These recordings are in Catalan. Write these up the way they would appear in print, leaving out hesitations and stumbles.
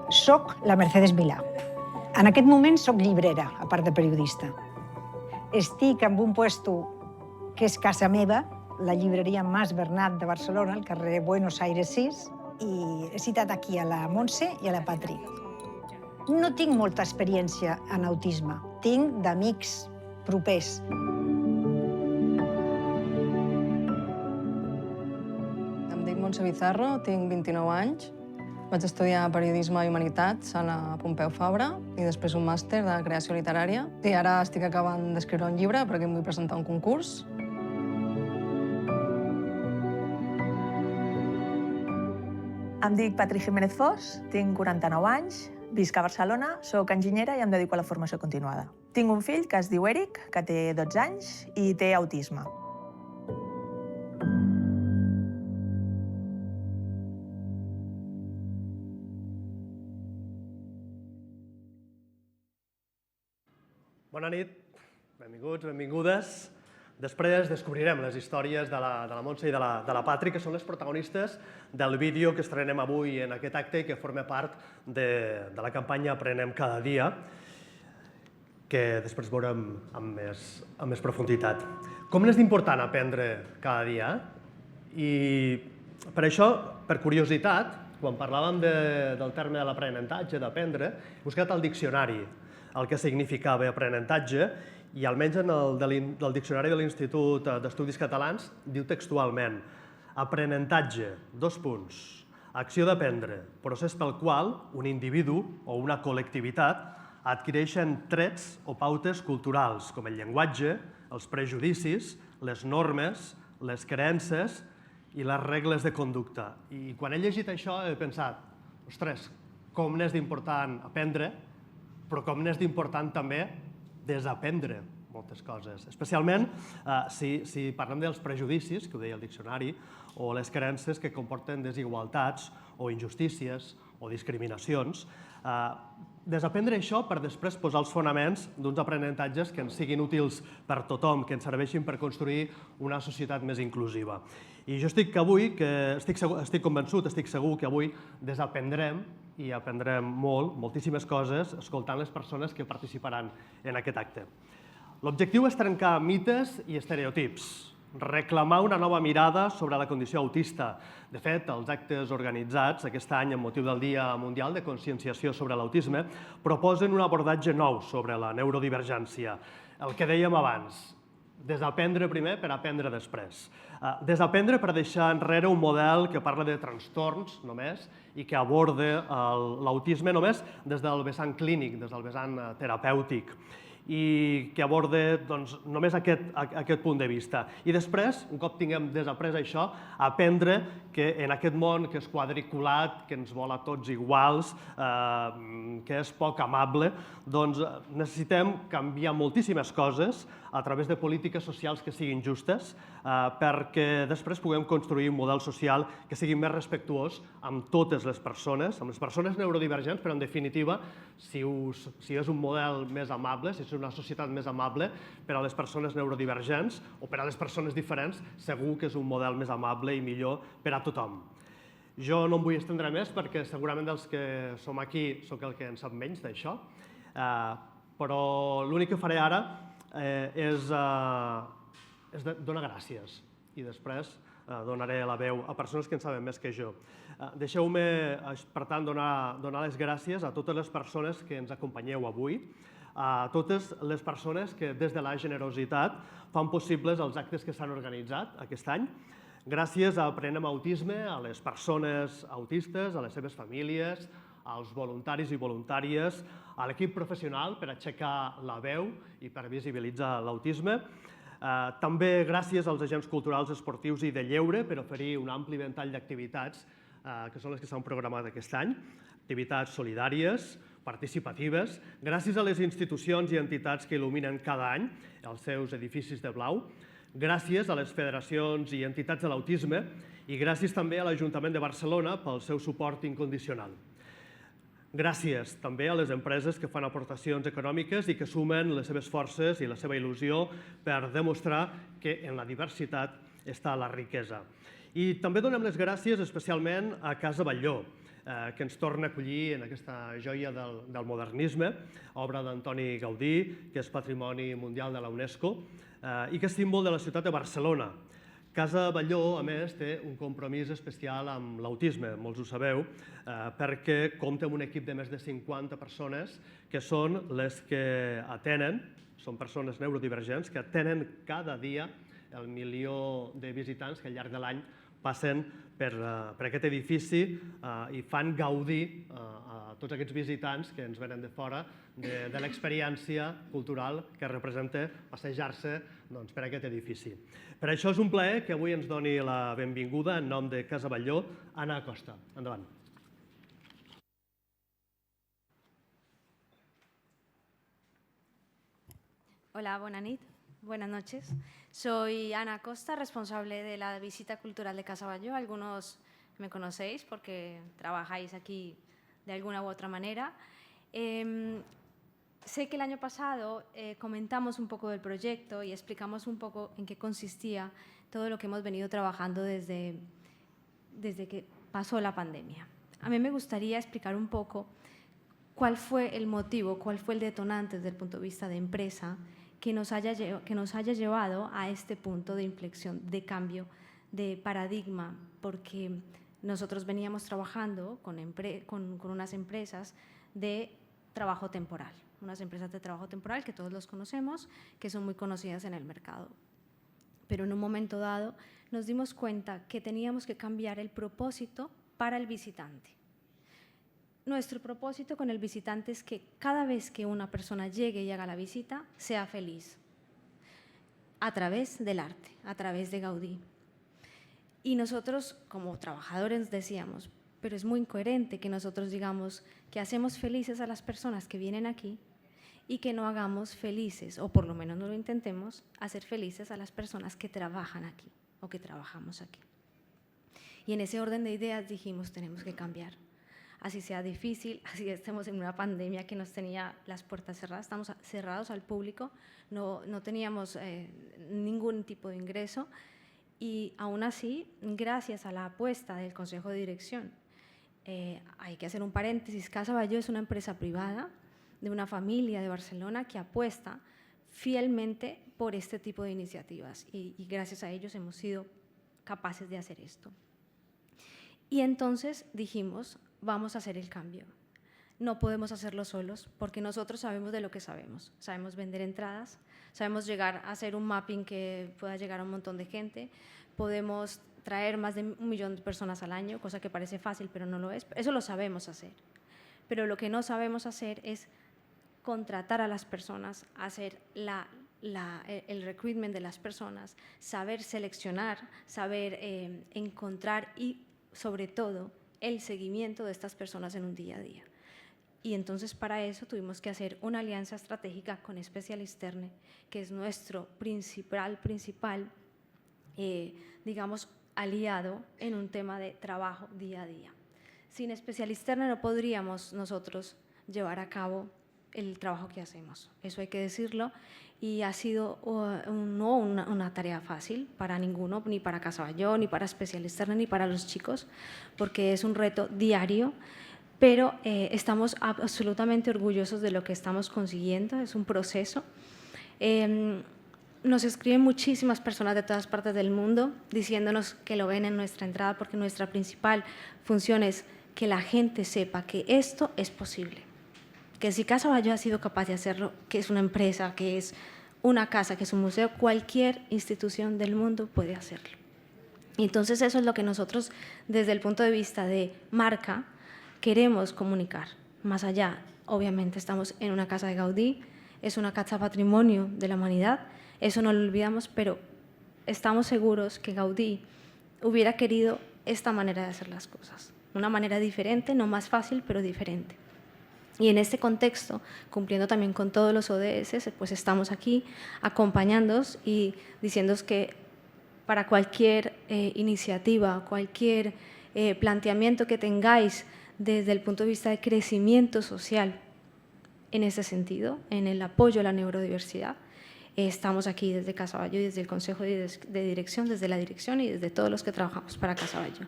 Soc la Mercedes Milà. En aquest moment soc llibrera, a part de periodista. Estic en un puesto que és casa meva, la llibreria Mas Bernat de Barcelona, al carrer Buenos Aires 6, i he citat aquí a la Montse i a la Patri. No tinc molta experiència en autisme. Tinc d'amics propers. Em dic Montse Bizarro, tinc 29 anys. Vaig estudiar Periodisme i Humanitats a la Pompeu Fabra i després un màster de creació literària. I ara estic acabant d'escriure un llibre perquè em vull presentar a un concurs. Em dic Patri Jiménez Fos, tinc 49 anys, visc a Barcelona, soc enginyera i em dedico a la formació continuada. Tinc un fill que es diu Eric, que té 12 anys i té autisme. Bona nit, benvinguts, benvingudes. Després descobrirem les històries de la Montse i de la Patri, que són les protagonistes del vídeo que estrenem avui en aquest acte i que forma part de la campanya Aprenem cada dia, que després veurem amb més profunditat. Com n'és d'important aprendre cada dia? I per això, per curiositat, quan parlàvem del terme de l'aprenentatge, d'aprendre, he buscat al diccionari el que significava aprenentatge i almenys en el diccionari de l'Institut d'Estudis Catalans diu textualment aprenentatge, : acció d'aprendre, procés pel qual un individu o una col·lectivitat adquireixen trets o pautes culturals com el llenguatge, els prejudicis, les normes, les creences i les regles de conducta. I quan he llegit això he pensat, ostres, com n'és d'important aprendre, però com n'és d'important també desaprendre moltes coses. Especialment si parlem dels prejudicis, que ho deia el diccionari, o les creences que comporten desigualtats o injustícies o discriminacions. Desaprendre això per després posar els fonaments d'uns aprenentatges que ens siguin útils per tothom, que ens serveixin per construir una societat més inclusiva. I jo estic convençut, estic segur que avui desaprendrem i aprendrem moltíssimes coses, escoltant les persones que participaran en aquest acte. L'objectiu és trencar mites i estereotips, reclamar una nova mirada sobre la condició autista. De fet, els actes organitzats aquest any amb motiu del Dia Mundial de Conscienciació sobre l'Autisme proposen un abordatge nou sobre la neurodivergència. El que dèiem abans, desaprendre primer per aprendre després. Desaprendre per deixar enrere un model que parla de trastorns només i que aborda l'autisme només des del vessant clínic, des del vessant terapèutic, i que aborda només aquest punt de vista. I després, un cop tinguem desaprès això, aprendre que en aquest món que és quadriculat, que ens vol a tots iguals, que és poc amable, doncs necessitem canviar moltíssimes coses a través de polítiques socials que siguin justes perquè després puguem construir un model social que sigui més respectuós amb totes les persones, amb les persones neurodivergents, però en definitiva, si és un model més amable, si és una societat més amable per a les persones neurodivergents o per a les persones diferents, segur que és un model més amable i millor per a tothom. Jo no em vull estendre més perquè segurament dels que som aquí soc el que en sap menys d'això, però l'únic que faré ara és donar gràcies i després donaré la veu a persones que en saben més que jo. Deixeu-me, per tant, donar les gràcies a totes les persones que ens acompanyeu avui, a totes les persones que des de la generositat fan possibles els actes que s'han organitzat aquest any. Gràcies a Aprenem Autisme, a les persones autistes, a les seves famílies, als voluntaris i voluntàries, a l'equip professional per aixecar la veu i per visibilitzar l'autisme. També gràcies als agents culturals, esportius i de lleure per oferir un ampli ventall d'activitats que són les que s'han programat aquest any, activitats solidàries, participatives, gràcies a les institucions i entitats que il·luminen cada any els seus edificis de blau, gràcies a les federacions i entitats de l'autisme i gràcies també a l'Ajuntament de Barcelona pel seu suport incondicional. Gràcies també a les empreses que fan aportacions econòmiques i que sumen les seves forces i la seva il·lusió per demostrar que en la diversitat està la riquesa. I també donem les gràcies especialment a Casa Batlló, que ens torna a acollir en aquesta joia del modernisme, obra d'Antoni Gaudí, que és Patrimoni Mundial de la UNESCO i que és símbol de la ciutat de Barcelona. Casa Batlló, a més, té un compromís especial amb l'autisme, molts ho sabeu, perquè compta amb un equip de més de 50 persones que són les que atenen, són persones neurodivergents, que atenen cada dia el milió de visitants que al llarg de l'any passen per aquest edifici i fan gaudir a tots aquests visitants que ens venen de fora de l'experiència cultural que representa passejar-se per aquest edifici. Per això és un plaer que avui ens doni la benvinguda en nom de Casa Batlló, Anna Acosta. Endavant. Hola, buenas noches. Soy Ana Acosta, responsable de la visita cultural de Casa Batlló. Algunos me conocéis porque trabajáis aquí de alguna u otra manera. Sé que el año pasado comentamos un poco del proyecto y explicamos un poco en qué consistía todo lo que hemos venido trabajando desde que pasó la pandemia. A mí me gustaría explicar un poco cuál fue el motivo, cuál fue el detonante desde el punto de vista de empresa que nos haya llevado a este punto de inflexión, de cambio, de paradigma, porque nosotros veníamos trabajando con unas empresas de trabajo temporal, unas empresas de trabajo temporal que todos los conocemos, que son muy conocidas en el mercado. Pero en un momento dado nos dimos cuenta que teníamos que cambiar el propósito para el visitante. Nuestro propósito con el visitante es que cada vez que una persona llegue y haga la visita, sea feliz, a través del arte, a través de Gaudí. Y nosotros, como trabajadores, decíamos, pero es muy incoherente que nosotros digamos que hacemos felices a las personas que vienen aquí y que no hagamos felices, o por lo menos no lo intentemos, hacer felices a las personas que trabajan aquí o que trabajamos aquí. Y en ese orden de ideas dijimos, tenemos que cambiar. Así sea difícil, así estemos en una pandemia que nos tenía las puertas cerradas, estamos cerrados al público, no teníamos ningún tipo de ingreso y aún así, gracias a la apuesta del Consejo de Dirección, hay que hacer un paréntesis, Casa Batlló es una empresa privada de una familia de Barcelona que apuesta fielmente por este tipo de iniciativas y gracias a ellos hemos sido capaces de hacer esto. Y entonces dijimos, vamos a hacer el cambio. No podemos hacerlo solos porque nosotros sabemos de lo que sabemos. Sabemos vender entradas, sabemos llegar a hacer un mapping que pueda llegar a un montón de gente, podemos traer más de 1 millón de personas al año, cosa que parece fácil pero no lo es. Eso lo sabemos hacer. Pero lo que no sabemos hacer es contratar a las personas, hacer el recruitment de las personas, saber seleccionar, saber encontrar y sobre todo el seguimiento de estas personas en un día a día. Y entonces para eso tuvimos que hacer una alianza estratégica con Specialisterne, que es nuestro principal, digamos, aliado en un tema de trabajo día a día. Sin Specialisterne no podríamos nosotros llevar a cabo el trabajo que hacemos, eso hay que decirlo, y ha sido no una tarea fácil para ninguno, ni para Casa Batlló, ni para Specialisterne, ni para los chicos, porque es un reto diario, pero estamos absolutamente orgullosos de lo que estamos consiguiendo, es un proceso. Nos escriben muchísimas personas de todas partes del mundo diciéndonos que lo ven en nuestra entrada, porque nuestra principal función es que la gente sepa que esto es posible. Que si Casa Batlló ha sido capaz de hacerlo, que es una empresa, que es una casa, que es un museo, cualquier institución del mundo puede hacerlo. Y entonces eso es lo que nosotros, desde el punto de vista de marca, queremos comunicar. Más allá, obviamente estamos en una casa de Gaudí, es una casa patrimonio de la humanidad, eso no lo olvidamos, pero estamos seguros que Gaudí hubiera querido esta manera de hacer las cosas. Una manera diferente, no más fácil, pero diferente. Y en este contexto, cumpliendo también con todos los ODS, pues estamos aquí acompañándoos y diciéndoos que para cualquier iniciativa, cualquier planteamiento que tengáis desde el punto de vista de crecimiento social, en ese sentido, en el apoyo a la neurodiversidad, Estamos aquí desde Casaballo y desde el Consejo de Dirección, desde la dirección y desde todos los que trabajamos para Casaballo.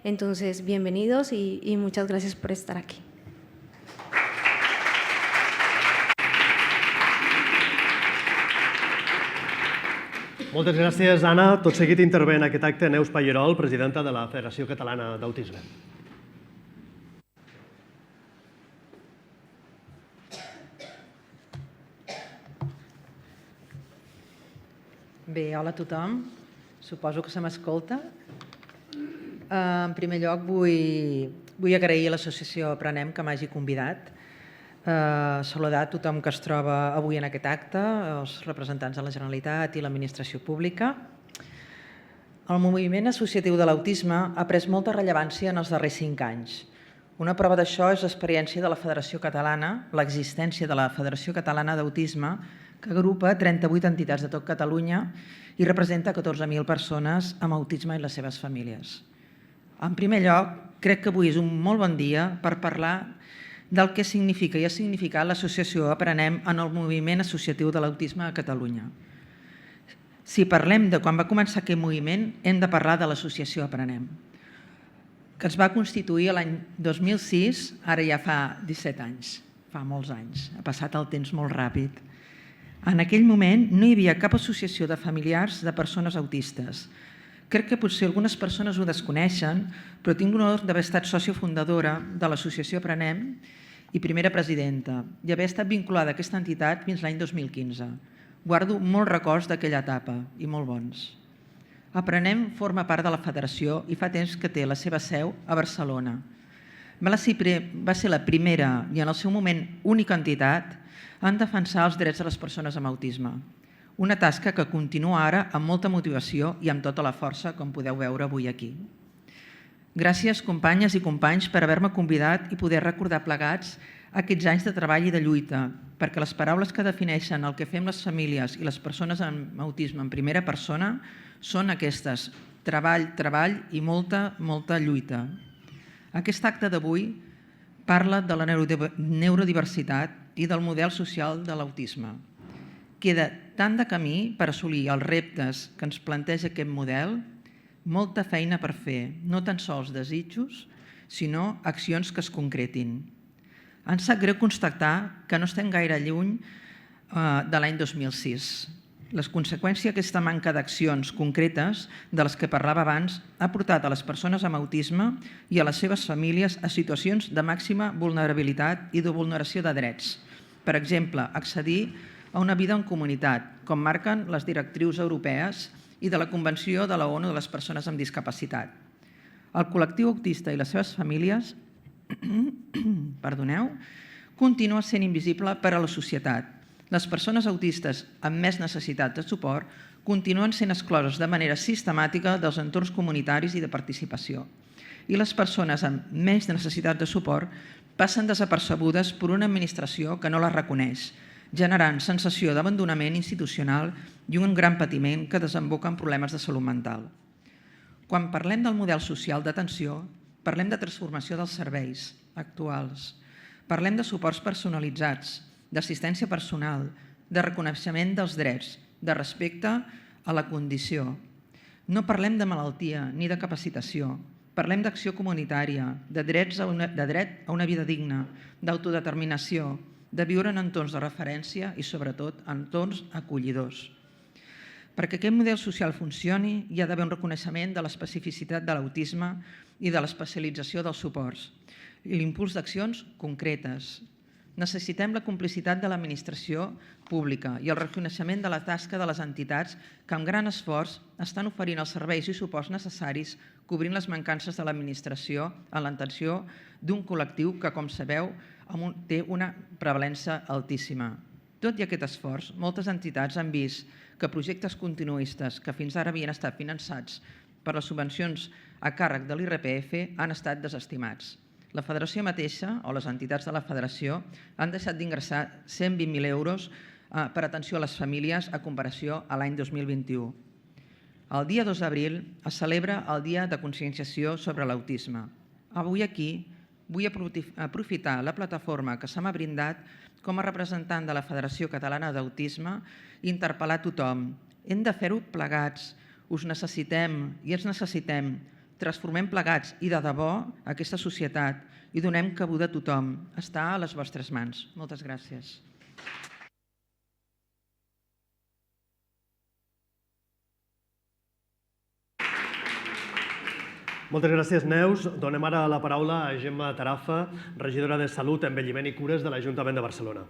Entonces, bienvenidos y muchas gracias por estar aquí. Moltes gràcies, Anna. Tot seguit intervé en aquest acte Neus Pallerol, presidenta de la Federació Catalana d'Autisme. Bé, hola a tothom. Suposo que se m'escolta. En primer lloc, vull agrair a l'associació Aprenem que m'hagi convidat. Saludar a tothom que es troba avui en aquest acte, els representants de la Generalitat i l'administració pública. El moviment associatiu de l'autisme ha pres molta rellevància en els darrers 5 anys. Una prova d'això és l'experiència de la Federació Catalana, l'existència de la Federació Catalana d'Autisme, que agrupa 38 entitats de tot Catalunya i representa 14.000 persones amb autisme i les seves famílies. En primer lloc, crec que avui és un molt bon dia per parlar del que significa i ha significat l'associació Aprenem en el moviment associatiu de l'autisme a Catalunya. Si parlem de quan va començar aquest moviment, hem de parlar de l'associació Aprenem, que es va constituir l'any 2006, ara ja fa 17 anys, fa molts anys, ha passat el temps molt ràpid. En aquell moment no hi havia cap associació de familiars de persones autistes. Crec que potser algunes persones ho desconeixen, però tinc l'honor d'haver estat sòcia fundadora de l'associació Aprenem i primera presidenta, i haver estat vinculada a aquesta entitat fins l'any 2015. Guardo molts records d'aquella etapa, i molt bons. Aprenem forma part de la federació i fa temps que té la seva seu a Barcelona. Va ser la primera i en el seu moment única entitat en defensar els drets de les persones amb autisme. Una tasca que continua ara amb molta motivació i amb tota la força, com podeu veure avui aquí. Gràcies, companyes i companys, per haver-me convidat i poder recordar plegats aquests anys de treball i de lluita, perquè les paraules que defineixen el que fem les famílies i les persones amb autisme en primera persona són aquestes: treball, treball i molta, molta lluita. Aquest acte d'avui parla de la neurodiversitat i del model social de l'autisme. Queda tant de camí per assolir els reptes que ens planteja aquest model, molta feina per fer, no tan sols desitjos, sinó accions que es concretin. Ens sap greu constatar que no estem gaire lluny de l'any 2006. Les conseqüències d'aquesta manca d'accions concretes de les que parlava abans ha portat a les persones amb autisme i a les seves famílies a situacions de màxima vulnerabilitat i de vulneració de drets. Per exemple, accedir a una vida en comunitat, com marquen les directrius europees i de la Convenció de la ONU de les persones amb discapacitat. El col·lectiu autista i les seves famílies continua sent invisible per a la societat. Les persones autistes amb més necessitat de suport continuen sent excloses de manera sistemàtica dels entorns comunitaris i de participació. I les persones amb menys necessitat de suport passen desapercebudes per una administració que no les reconeix, generant sensació d'abandonament institucional i un gran patiment que desemboca en problemes de salut mental. Quan parlem del model social d'atenció, parlem de transformació dels serveis actuals, parlem de suports personalitzats, d'assistència personal, de reconeixement dels drets, de respecte a la condició. No parlem de malaltia ni de capacitació, parlem d'acció comunitària, de dret a una vida digna, d'autodeterminació, de viure en entorns de referència i, sobretot, en entorns acollidors. Perquè aquest model social funcioni, hi ha d'haver un reconeixement de l'especificitat de l'autisme i de l'especialització dels suports i l'impuls d'accions concretes. Necessitem la complicitat de l'administració pública i el reconeixement de la tasca de les entitats que amb gran esforç estan oferint els serveis i suports necessaris cobrint les mancances de l'administració en l'atenció d'un col·lectiu que, com sabeu, té una prevalença altíssima. Tot i aquest esforç, moltes entitats han vist que projectes continuistes que fins ara havien estat finançats per les subvencions a càrrec de l'IRPF han estat desestimats. La federació mateixa, o les entitats de la federació, han deixat d'ingressar 120.000 euros per atenció a les famílies a comparació a l'any 2021. El dia 2 d'abril es celebra el Dia de Conscienciació sobre l'Autisme. Avui aquí vull aprofitar la plataforma que se m'ha brindat com a representant de la Federació Catalana d'Autisme i interpel·lar tothom. Hem de fer-ho plegats, us necessitem i ens necessitem. Transformem plegats i de debò aquesta societat i donem cabuda a tothom. Està a les vostres mans. Moltes gràcies. Moltes gràcies, Neus. Donem ara la paraula a Gemma Tarafa, regidora de Salut, Envelliment i Cures de l'Ajuntament de Barcelona.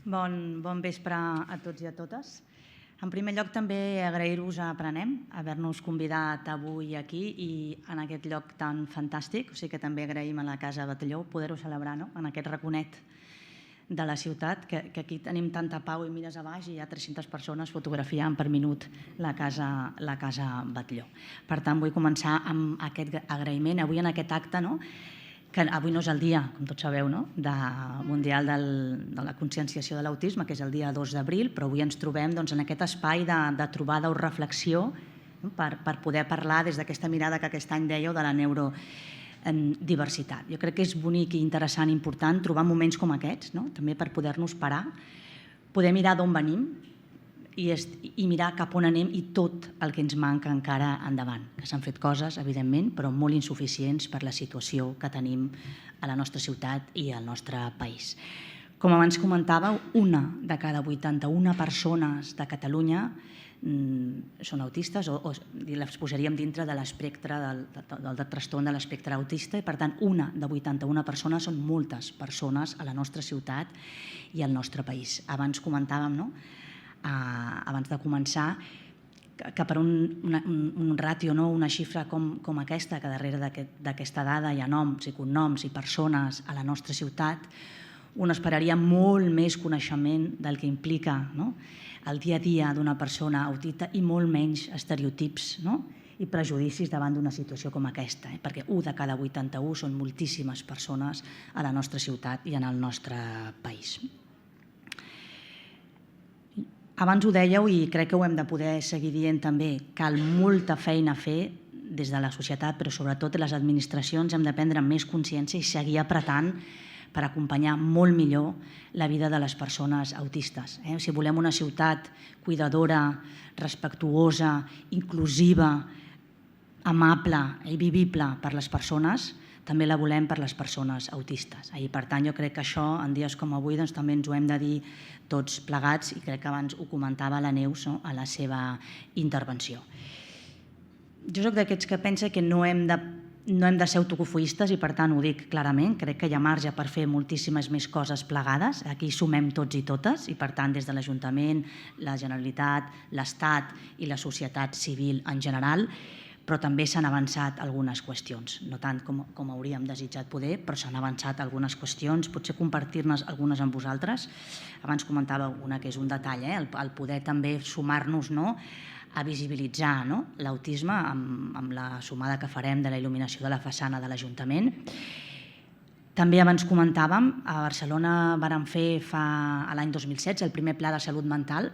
Bon vespre a tots i a totes. En primer lloc, també agrair-vos a Prenem haver-nos convidat avui aquí i en aquest lloc tan fantàstic. O sigui que també agraïm a la Casa Batlló poder-ho celebrar en aquest raconet de la ciutat, que aquí tenim tanta pau i mires a baix i hi ha 300 persones fotografiant per minut la Casa Batlló. Per tant, vull començar amb aquest agraïment. Avui en aquest acte, que avui no és el dia, com tots sabeu, mundial de la conscienciació de l'autisme, que és el dia 2 d'abril, però avui ens trobem en aquest espai de trobada o reflexió per poder parlar des d'aquesta mirada que aquest any dèieu de la neurodiversitat. Jo crec que és bonic i interessant i important trobar moments com aquests, també per poder-nos parar, poder mirar d'on venim i mirar cap on anem i tot el que ens manca encara endavant. Que s'han fet coses, evidentment, però molt insuficients per la situació que tenim a la nostra ciutat i al nostre país. Com abans comentàveu, una de cada 81 persones de Catalunya són autistes o les posaríem dintre de l'espectre del trastorn de l'espectre autista i, per tant, una de 81 persones són moltes persones a la nostra ciutat i al nostre país. Abans comentàvem, abans de començar, que per un ràtio, una xifra com aquesta, que darrere d'aquesta dada hi ha noms i cognoms i persones a la nostra ciutat, un esperaria molt més coneixement del que implica el dia a dia d'una persona autista i molt menys estereotips i prejudicis davant d'una situació com aquesta, perquè 1 de cada 81 són moltíssimes persones a la nostra ciutat i en el nostre país. Abans ho dèieu i crec que ho hem de poder seguir dient també, cal molta feina a fer des de la societat, però sobretot les administracions hem de prendre més consciència i seguir apretant per acompanyar molt millor la vida de les persones autistes. Si volem una ciutat cuidadora, respectuosa, inclusiva, amable i vivible per les persones, també la volem per les persones autistes. I per tant, jo crec que això, en dies com avui, també ens ho hem de dir tots plegats i crec que abans ho comentava la Neus a la seva intervenció. Jo soc d'aquests que pensa que no hem de ser autocofoistes i, per tant, ho dic clarament, crec que hi ha marge per fer moltíssimes més coses plegades. Aquí sumem tots i totes i, per tant, des de l'Ajuntament, la Generalitat, l'Estat i la societat civil en general, però també s'han avançat algunes qüestions. No tant com hauríem desitjat poder, però s'han avançat algunes qüestions, potser compartir-ne algunes amb vosaltres. Abans comentava una que és un detall, el poder també sumar-nos a visibilitzar l'autisme amb la sumada que farem de la il·luminació de la façana de l'Ajuntament. També abans comentàvem, a Barcelona vàrem fer l'any 2016 el primer pla de salut mental,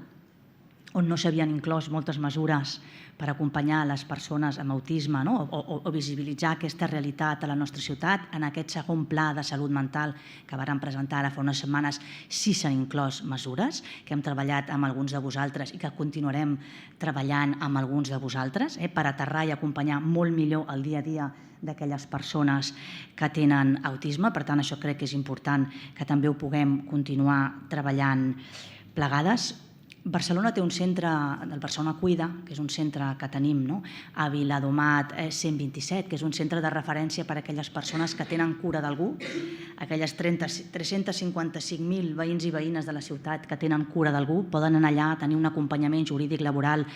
on no s'havien inclòs moltes mesures per acompanyar les persones amb autisme o visibilitzar aquesta realitat a la nostra ciutat. En aquest segon pla de salut mental que vàrem presentar ara fa unes setmanes sí s'han inclòs mesures que hem treballat amb alguns de vosaltres i que continuarem treballant amb alguns de vosaltres per aterrar i acompanyar molt millor el dia a dia d'aquelles persones que tenen autisme. Per tant, això crec que és important que també ho puguem continuar treballant plegades. Barcelona té un centre, el Barcelona Cuida, que és un centre que tenim a Viladomat 127, que és un centre de referència per a aquelles persones que tenen cura d'algú, aquelles 355.000 veïns i veïnes de la ciutat que tenen cura d'algú, poden anar allà a tenir un acompanyament jurídic, laboral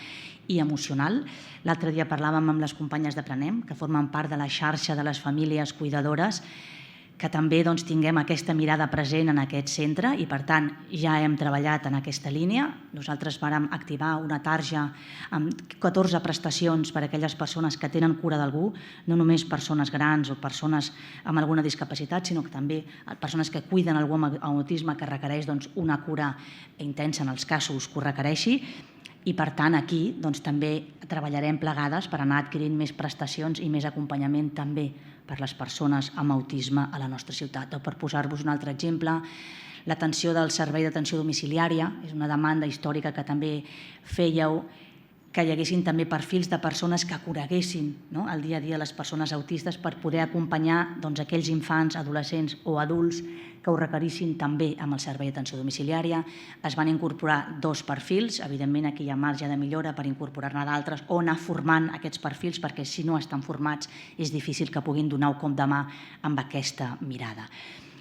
i emocional. L'altre dia parlàvem amb les companyes de Prenem, que formen part de la xarxa de les famílies cuidadores, que també tinguem aquesta mirada present en aquest centre i, per tant, ja hem treballat en aquesta línia. Nosaltres vàrem activar una tarja amb 14 prestacions per a aquelles persones que tenen cura d'algú, no només persones grans o persones amb alguna discapacitat, sinó que també persones que cuiden algú amb autisme que requereix una cura intensa en els casos que ho requereixi. I, per tant, aquí també treballarem plegades per anar adquirint més prestacions i més acompanyament també per les persones amb autisme a la nostra ciutat. O per posar-vos un altre exemple, l'atenció del servei d'atenció domiciliària és una demanda històrica que també fèieu, que hi haguessin també perfils de persones que coneguessin el dia a dia les persones autistes per poder acompanyar aquells infants, adolescents o adults que ho requerissin també amb el servei d'atenció domiciliària. Es van incorporar 2 perfils, evidentment aquí hi ha marge de millora per incorporar-ne d'altres o anar formant aquests perfils perquè si no estan formats és difícil que puguin donar un cop de mà amb aquesta mirada.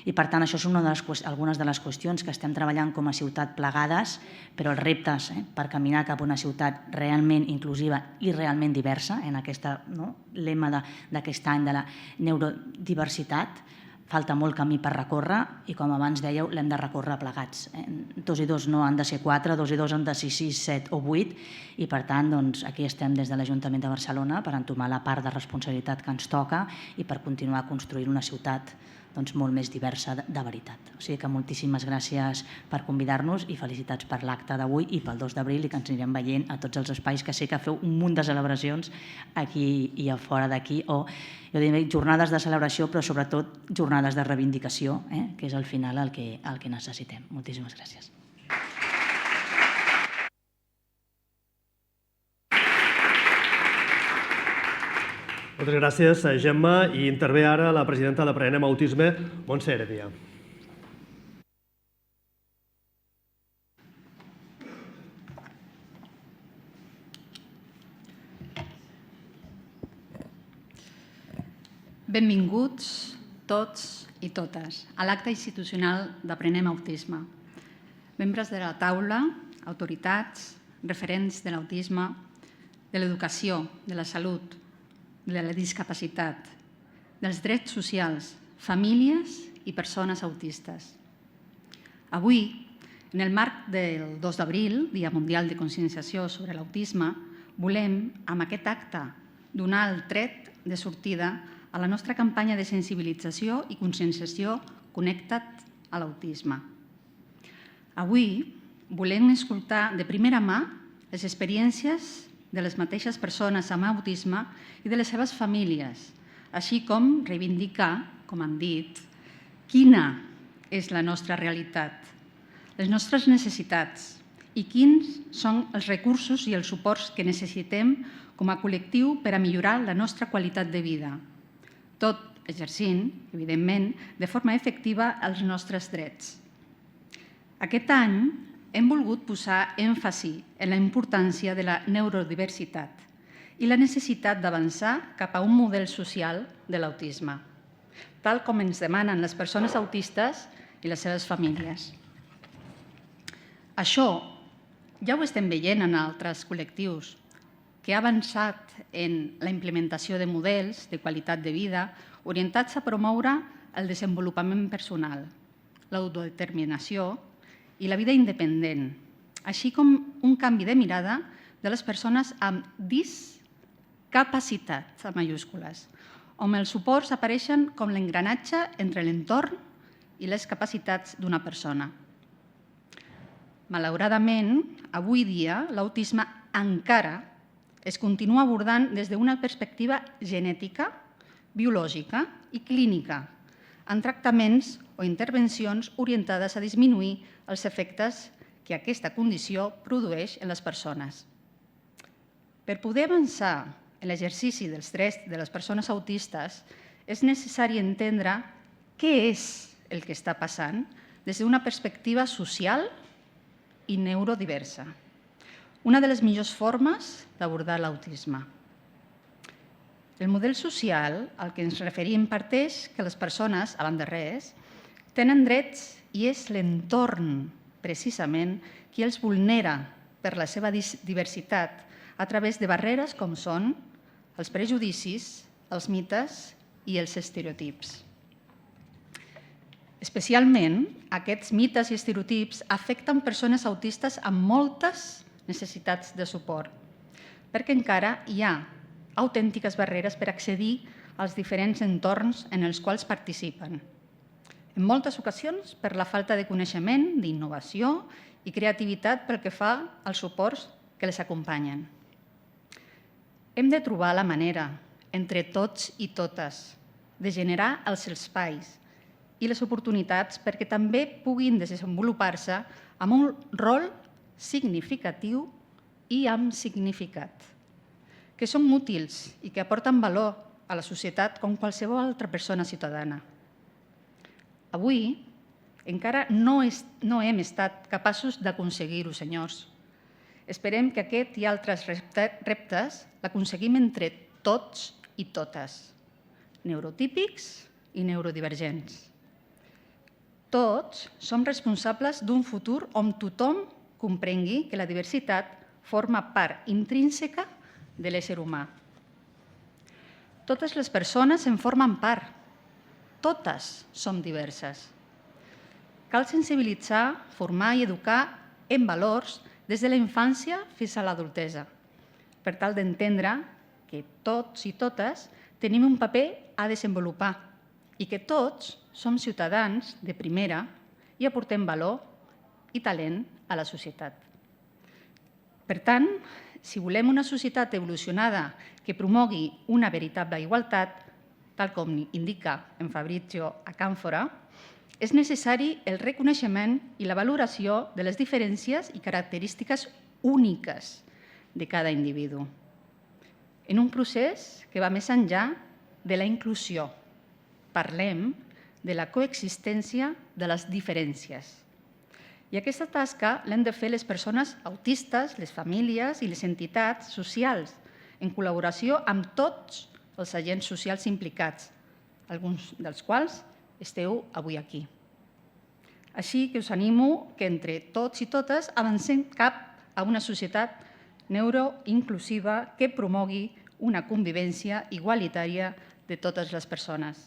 I, per tant, això són algunes de les qüestions que estem treballant com a ciutat plegades, però els reptes per caminar cap a una ciutat realment inclusiva i realment diversa, en aquest lema d'aquest any de la neurodiversitat, falta molt camí per recórrer i, com abans dèieu, l'hem de recórrer plegats. 2 i 2 no han de ser 4, 2 i 2 han de ser 6, 7 o 8 i, per tant, aquí estem des de l'Ajuntament de Barcelona per entomar la part de responsabilitat que ens toca i per continuar construint una ciutat molt més diversa de veritat. O sigui que moltíssimes gràcies per convidar-nos i felicitats per l'acte d'avui i pel 2 d'abril i que ens anirem veient a tots els espais que sé que feu un munt de celebracions aquí i a fora d'aquí o jo diria jornades de celebració però sobretot jornades de reivindicació, que és al final el que necessitem. Moltíssimes gràcies. Moltes gràcies, Gemma. I intervé ara la presidenta d'Aprenem Autisme, Montse Heredia. Benvinguts tots i totes a l'acte institucional d'Aprenem Autisme. Membres de la taula, autoritats, referents de l'autisme, de l'educació, de la salut, de la discapacitat, dels drets socials, famílies i persones autistes. Avui, en el marc del 2 d'abril, Dia Mundial de Conscienciació sobre l'Autisme, volem, amb aquest acte, donar el tret de sortida a la nostra campanya de sensibilització i conscienciació Connecta't a l'autisme. Avui volem escoltar de primera mà les experiències de les mateixes persones amb autisme i de les seves famílies, així com reivindicar, com han dit, quina és la nostra realitat, les nostres necessitats i quins són els recursos i els suports que necessitem com a col·lectiu per a millorar la nostra qualitat de vida, tot exercint, evidentment, de forma efectiva els nostres drets. Aquest any hem volgut posar èmfasi en la importància de la neurodiversitat i la necessitat d'avançar cap a un model social de l'autisme, tal com ens demanen les persones autistes i les seves famílies. Això ja ho estem veient en altres col·lectius, que ha avançat en la implementació de models de qualitat de vida orientats a promoure el desenvolupament personal, l'autodeterminació i la vida independent, així com un canvi de mirada de les persones amb discapacitat, amb majúscules, on els suports apareixen com l'engranatge entre l'entorn i les capacitats d'una persona. Malauradament, avui dia, l'autisme encara es continua abordant des d'una perspectiva genètica, biològica i clínica, en tractaments o intervencions orientades a disminuir els efectes que aquesta condició produeix en les persones. Per poder avançar en l'exercici dels drets de les persones autistes, és necessari entendre què és el que està passant des d'una perspectiva social i neurodiversa. Una de les millors formes d'abordar l'autisme. El model social al que ens referim parteix que les persones, abans de res, tenen drets i és l'entorn, precisament, qui els vulnera per la seva diversitat a través de barreres com són els prejudicis, els mites i els estereotips. Especialment, aquests mites i estereotips afecten persones autistes amb moltes necessitats de suport, perquè encara hi ha autèntiques barreres per accedir als diferents entorns en els quals participen. En moltes ocasions, per la falta de coneixement, d'innovació i creativitat pel que fa als suports que que les acompanyen. Hem de trobar la manera, entre tots i totes, de generar els espais i les oportunitats perquè també puguin desenvolupar-se amb un rol significatiu i amb significat, que són útils i que aporten valor a la societat com qualsevol altra persona ciutadana. Avui encara no hem estat capaços d'aconseguir-ho, senyors. Esperem que aquest i altres reptes l'aconseguim entre tots i totes, neurotípics i neurodivergents. Tots som responsables d'un futur on tothom comprengui que la diversitat forma part intrínseca de l'ésser humà. Totes les persones en formen part. Totes som diverses. Cal sensibilitzar, formar i educar en valors des de la infància fins a l'adultesa, per tal d'entendre que tots i totes tenim un paper a desenvolupar i que tots som ciutadans de primera i aportem valor i talent a la societat. Per tant, si volem una societat evolucionada que promogui una veritable igualtat, tal com indica en Fabrizio Acánfora, és necessari el reconeixement i la valoració de les diferències i característiques úniques de cada individu, en un procés que va més enllà de la inclusió. Parlem de la coexistència de les diferències. I aquesta tasca l'hem de fer les persones autistes, les famílies i les entitats socials, en col·laboració amb tots els agents socials implicats, alguns dels quals esteu avui aquí. Així que us animo que entre tots i totes avancem cap a una societat neuroinclusiva que promogui una convivència igualitària de totes les persones.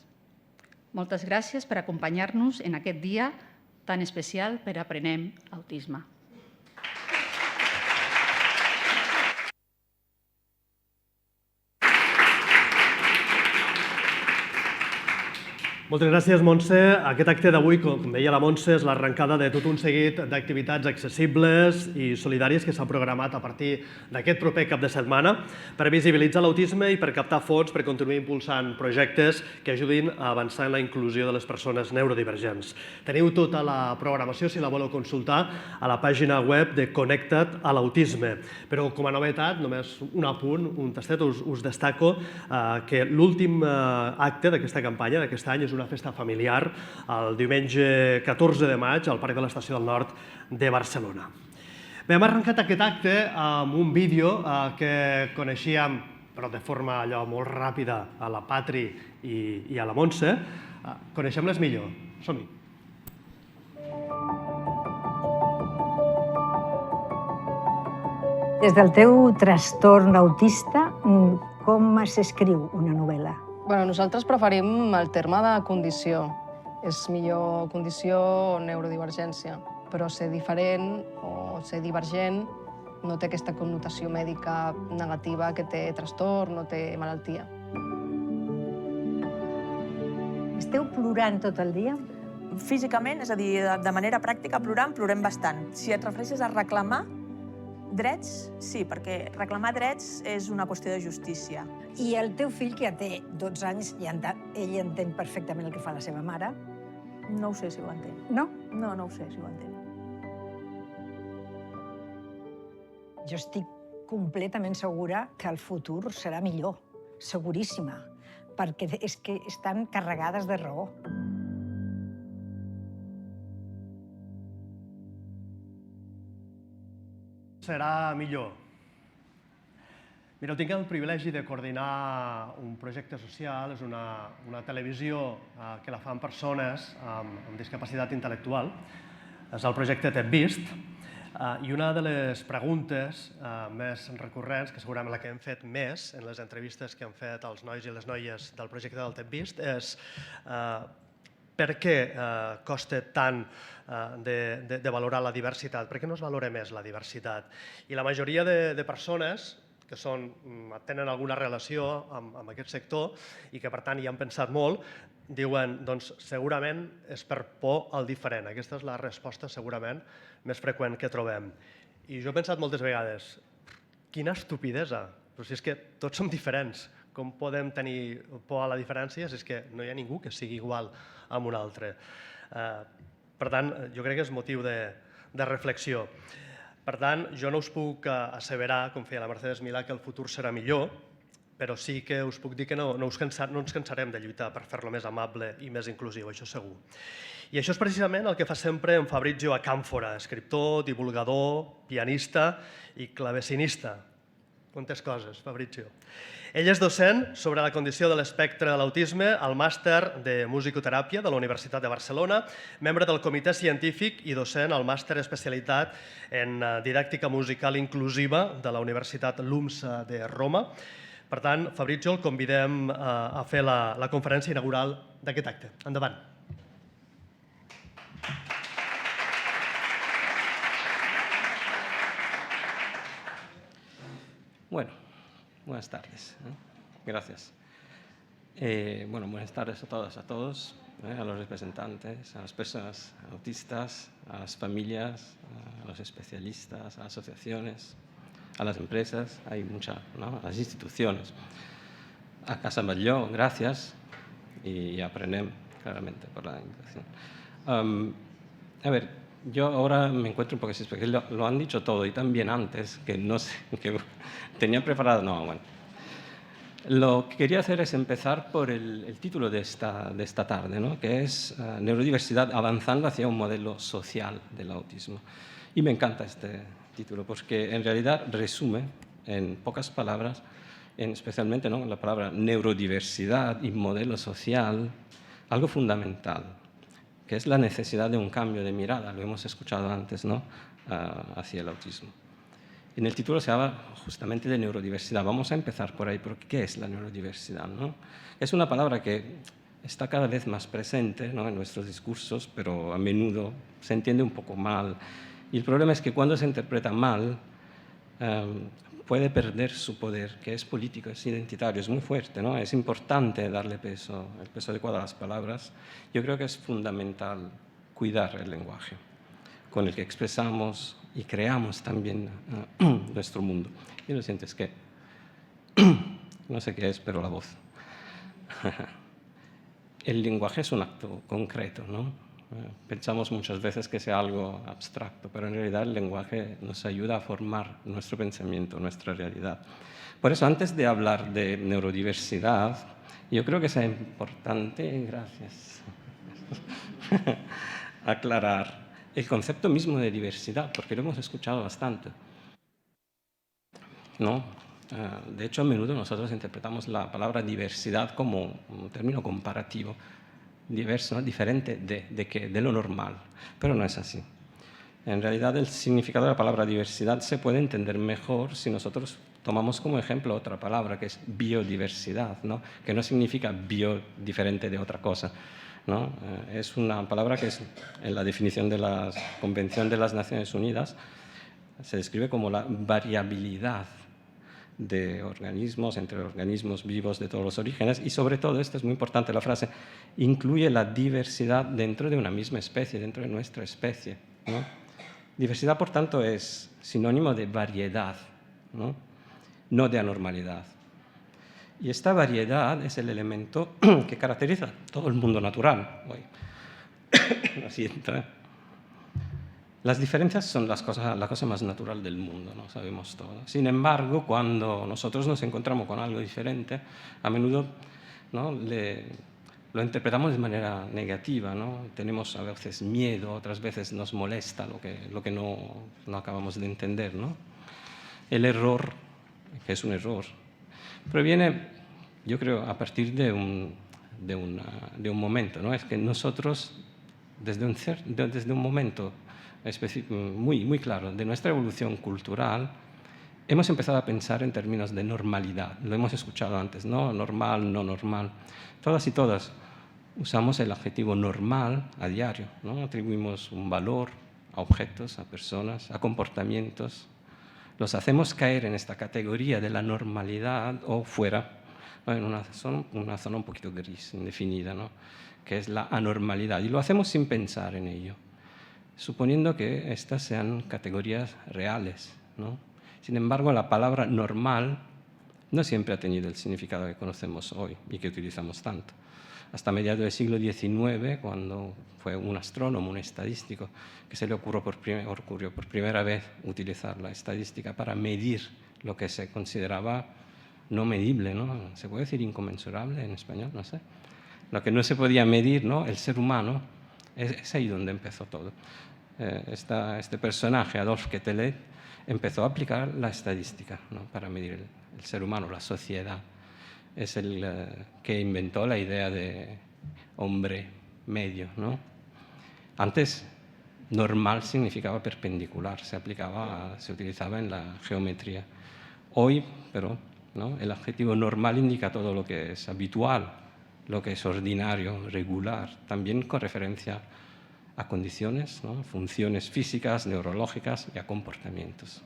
Moltes gràcies per acompanyar-nos en aquest dia tan especial per Aprenem Autisme. Moltes gràcies, Montse. Aquest acte d'avui, com deia la Montse, és l'arrencada de tot un seguit d'activitats accessibles i solidàries que s'ha programat a partir d'aquest proper cap de setmana per visibilitzar l'autisme i per captar fons per continuar impulsant projectes que ajudin a avançar en la inclusió de les persones neurodivergents. Teniu tota la programació, si la voleu consultar, a la pàgina web de Connecta't a l'Autisme. Però com a novetat, només un apunt, un tastet, us destaco que l'últim acte d'aquesta campanya, d'aquest any, és una festa familiar el diumenge 14 de maig al Parc de l'Estació del Nord de Barcelona. Bé, hem arrencat aquest acte amb un vídeo que coneixíem, però de forma allò molt ràpida, a la Patri i a la Montse. Coneixem-les millor. Som-hi. Des del teu trastorn autista, com s'escriu una novel·la? Nosaltres preferim el terme de condició. És millor condició o neurodivergència. Però ser diferent o ser divergent no té aquesta connotació mèdica negativa que té trastorn, no té malaltia. Esteu plorant tot el dia? Físicament, és a dir, de manera pràctica, plorem bastant. Si et refereixes a reclamar drets, sí, perquè reclamar drets és una qüestió de justícia. I el teu fill, que ja té 12 anys, ell entén perfectament el que fa la seva mare? No ho sé si ho entén. No? No ho sé si ho entén. Jo estic completament segura que el futur serà millor, seguríssima, perquè és que estan carregades de raó. Serà millor. Mireu, tinc el privilegi de coordinar un projecte social, és una televisió que la fan persones amb discapacitat intel·lectual. És el projecte T'hem vist, i una de les preguntes més recurrents, que segurament la que hem fet més en les entrevistes que han fet els nois i les noies del projecte del T'hem vist, és per què costa tant de valorar la diversitat? Per què no es valora més la diversitat? I la majoria de persones que tenen alguna relació amb aquest sector i que, per tant, hi han pensat molt, diuen, doncs, segurament és per por al diferent. Aquesta és la resposta, segurament, més freqüent que trobem. I jo he pensat moltes vegades, quina estupidesa. Però si és que tots som diferents, com podem tenir por a la diferència si és que no hi ha ningú que sigui igual a un altre? Per tant, jo crec que és motiu de reflexió. Per tant, jo no us puc asseverar, com feia la Mercedes Milà, que el futur serà millor, però sí que us puc dir que no ens cansarem de lluitar per fer-lo més amable i més inclusiu, això segur. I això és precisament el que fa sempre en Fabrizio Acàmfora, escriptor, divulgador, pianista i clavecinista. Quantes coses, Fabrizio. Ell és docent sobre la condició de l'espectre de l'autisme al màster de musicoteràpia de la Universitat de Barcelona, membre del comitè científic i docent al màster especialitat en didàctica musical inclusiva de la Universitat LUMSA de Roma. Per tant, Fabrizio, el convidem a fer la conferència inaugural d'aquest acte. Endavant. Bueno, buenas tardes. Gracias. Buenas tardes a todas, a todos, a los representantes, a las personas autistas, a las familias, a los especialistas, a las asociaciones, a las empresas, hay muchas, ¿no? A las instituciones. A Casa Batlló, gracias, y a Prenem, claramente, por la invitación. A ver, yo ahora me encuentro un poco así, porque lo han dicho todo, y también antes, que no sé, que tenía preparado, no, bueno. Lo que quería hacer es empezar por el título de esta tarde, ¿no? Que es Neurodiversidad avanzando hacia un modelo social del autismo. Y me encanta este título, porque en realidad resume en pocas palabras, especialmente, ¿no?, la palabra neurodiversidad y modelo social, algo fundamental, que es la necesidad de un cambio de mirada, lo hemos escuchado antes, ¿no?, hacia el autismo. En el título se habla justamente de neurodiversidad. Vamos a empezar por ahí, porque ¿qué es la neurodiversidad, ¿no? Es una palabra que está cada vez más presente, ¿no?, en nuestros discursos, pero a menudo se entiende un poco mal. Y el problema es que cuando se interpreta mal, puede perder su poder, que es político, es identitario, es muy fuerte, ¿no? Es importante darle el peso adecuado a las palabras. Yo creo que es fundamental cuidar el lenguaje con el que expresamos y creamos también nuestro mundo. Y lo siento, es que no sé qué es, pero la voz. El lenguaje es un acto concreto, ¿no? Pensamos muchas veces que sea algo abstracto, pero en realidad el lenguaje nos ayuda a formar nuestro pensamiento, nuestra realidad. Por eso, antes de hablar de neurodiversidad, yo creo que es importante, gracias, aclarar el concepto mismo de diversidad, porque lo hemos escuchado bastante, ¿no? De hecho, a menudo nosotros interpretamos la palabra diversidad como un término comparativo, diverso, ¿no?, diferente de lo normal, pero no es así. En realidad, el significado de la palabra diversidad se puede entender mejor si nosotros tomamos como ejemplo otra palabra, que es biodiversidad, ¿no?, que no significa bio diferente de otra cosa, ¿no? Es una palabra que es, en la definición de la Convención de las Naciones Unidas, se describe como la variabilidad de organismos, entre organismos vivos de todos los orígenes, y sobre todo, esto es muy importante la frase, incluye la diversidad dentro de una misma especie, dentro de nuestra especie, ¿no? Diversidad, por tanto, es sinónimo de variedad, no de anormalidad. Y esta variedad es el elemento que caracteriza todo el mundo natural. Lo siento, ¿eh? Las diferencias son la cosa más natural del mundo, ¿no? Sabemos todo. Sin embargo, cuando nosotros nos encontramos con algo diferente, a menudo, ¿no?, lo interpretamos de manera negativa, ¿no? Tenemos a veces miedo, otras veces nos molesta lo que no acabamos de entender, ¿no? El error, que es un error, proviene, yo creo, a partir de un momento, ¿no? Es que nosotros, desde un momento muy claro de nuestra evolución cultural, hemos empezado a pensar en términos de normalidad. Lo hemos escuchado antes, ¿no? Normal, no normal. Todas y todas usamos el adjetivo normal a diario, ¿no? Atribuimos un valor a objetos, a personas, a comportamientos. Los hacemos caer en esta categoría de la normalidad o fuera, en una zona un poquito gris, indefinida, ¿no?, que es la anormalidad. Y lo hacemos sin pensar en ello, suponiendo que estas sean categorías reales, ¿no? Sin embargo, la palabra normal no siempre ha tenido el significado que conocemos hoy y que utilizamos tanto. Hasta mediados del siglo XIX, cuando fue un astrónomo, un estadístico, que se le ocurrió por primera vez utilizar la estadística para medir lo que se consideraba no medible, ¿no? ¿Se puede decir inconmensurable en español? No sé. Lo que no se podía medir, ¿no? El ser humano, es ahí donde empezó todo. Este personaje, Adolphe Quetelet, empezó a aplicar la estadística, ¿no? Para medir el ser humano, la sociedad. Es el que inventó la idea de hombre medio, ¿no? Antes, normal significaba perpendicular, se utilizaba en la geometría. Hoy, pero, ¿no? El adjetivo normal indica todo lo que es habitual, lo que es ordinario, regular, también con referencia a condiciones, ¿no? Funciones físicas, neurológicas y a comportamientos.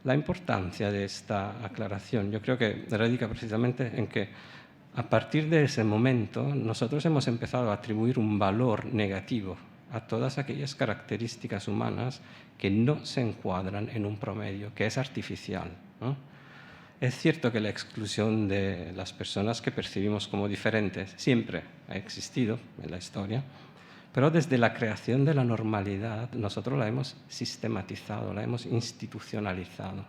La importancia de esta aclaración yo creo que radica precisamente en que a partir de ese momento nosotros hemos empezado a atribuir un valor negativo a todas aquellas características humanas que no se encuadran en un promedio, que es artificial, ¿no? Es cierto que la exclusión de las personas que percibimos como diferentes siempre ha existido en la historia, pero desde la creación de la normalidad nosotros la hemos sistematizado, la hemos institucionalizado.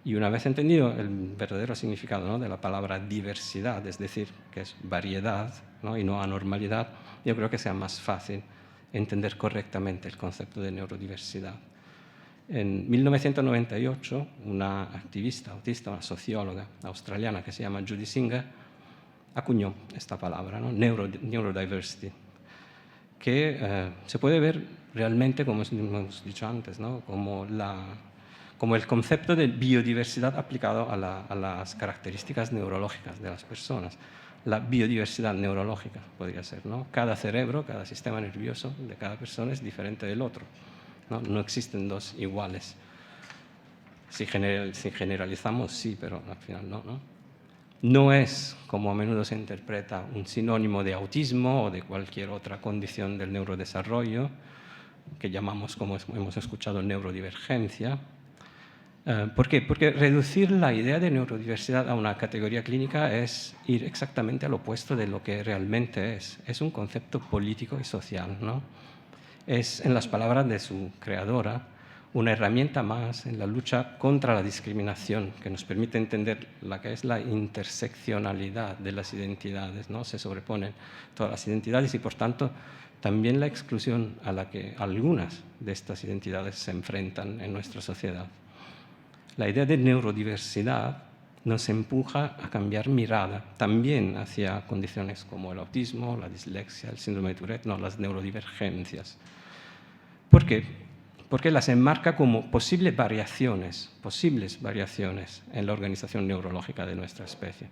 Y una vez entendido el verdadero significado, ¿no? De la palabra diversidad, es decir, que es variedad, ¿no? Y no anormalidad, yo creo que sea más fácil entender correctamente el concepto de neurodiversidad. En 1998, una activista autista, una socióloga australiana que se llama Judy Singer, acuñó esta palabra, ¿no? Neurodiversity, que se puede ver realmente, como hemos dicho antes, ¿no? como el concepto de biodiversidad aplicado a las características neurológicas de las personas. La biodiversidad neurológica podría ser, ¿no? Cada cerebro, cada sistema nervioso de cada persona es diferente del otro, ¿no? No existen dos iguales. Si generalizamos, sí, pero al final no, ¿no? No es, como a menudo se interpreta, un sinónimo de autismo o de cualquier otra condición del neurodesarrollo, que llamamos, como hemos escuchado, neurodivergencia. ¿Por qué? Porque reducir la idea de neurodiversidad a una categoría clínica es ir exactamente al opuesto de lo que realmente es. Es un concepto político y social, ¿no? Es, en las palabras de su creadora, una herramienta más en la lucha contra la discriminación, que nos permite entender la que es la interseccionalidad de las identidades, ¿no? Se sobreponen todas las identidades y, por tanto, también la exclusión a la que algunas de estas identidades se enfrentan en nuestra sociedad. La idea de neurodiversidad nos empuja a cambiar mirada también hacia condiciones como el autismo, la dislexia, el síndrome de Tourette, no, las neurodivergencias. ¿Por qué? Porque las enmarca como posibles variaciones en la organización neurológica de nuestra especie.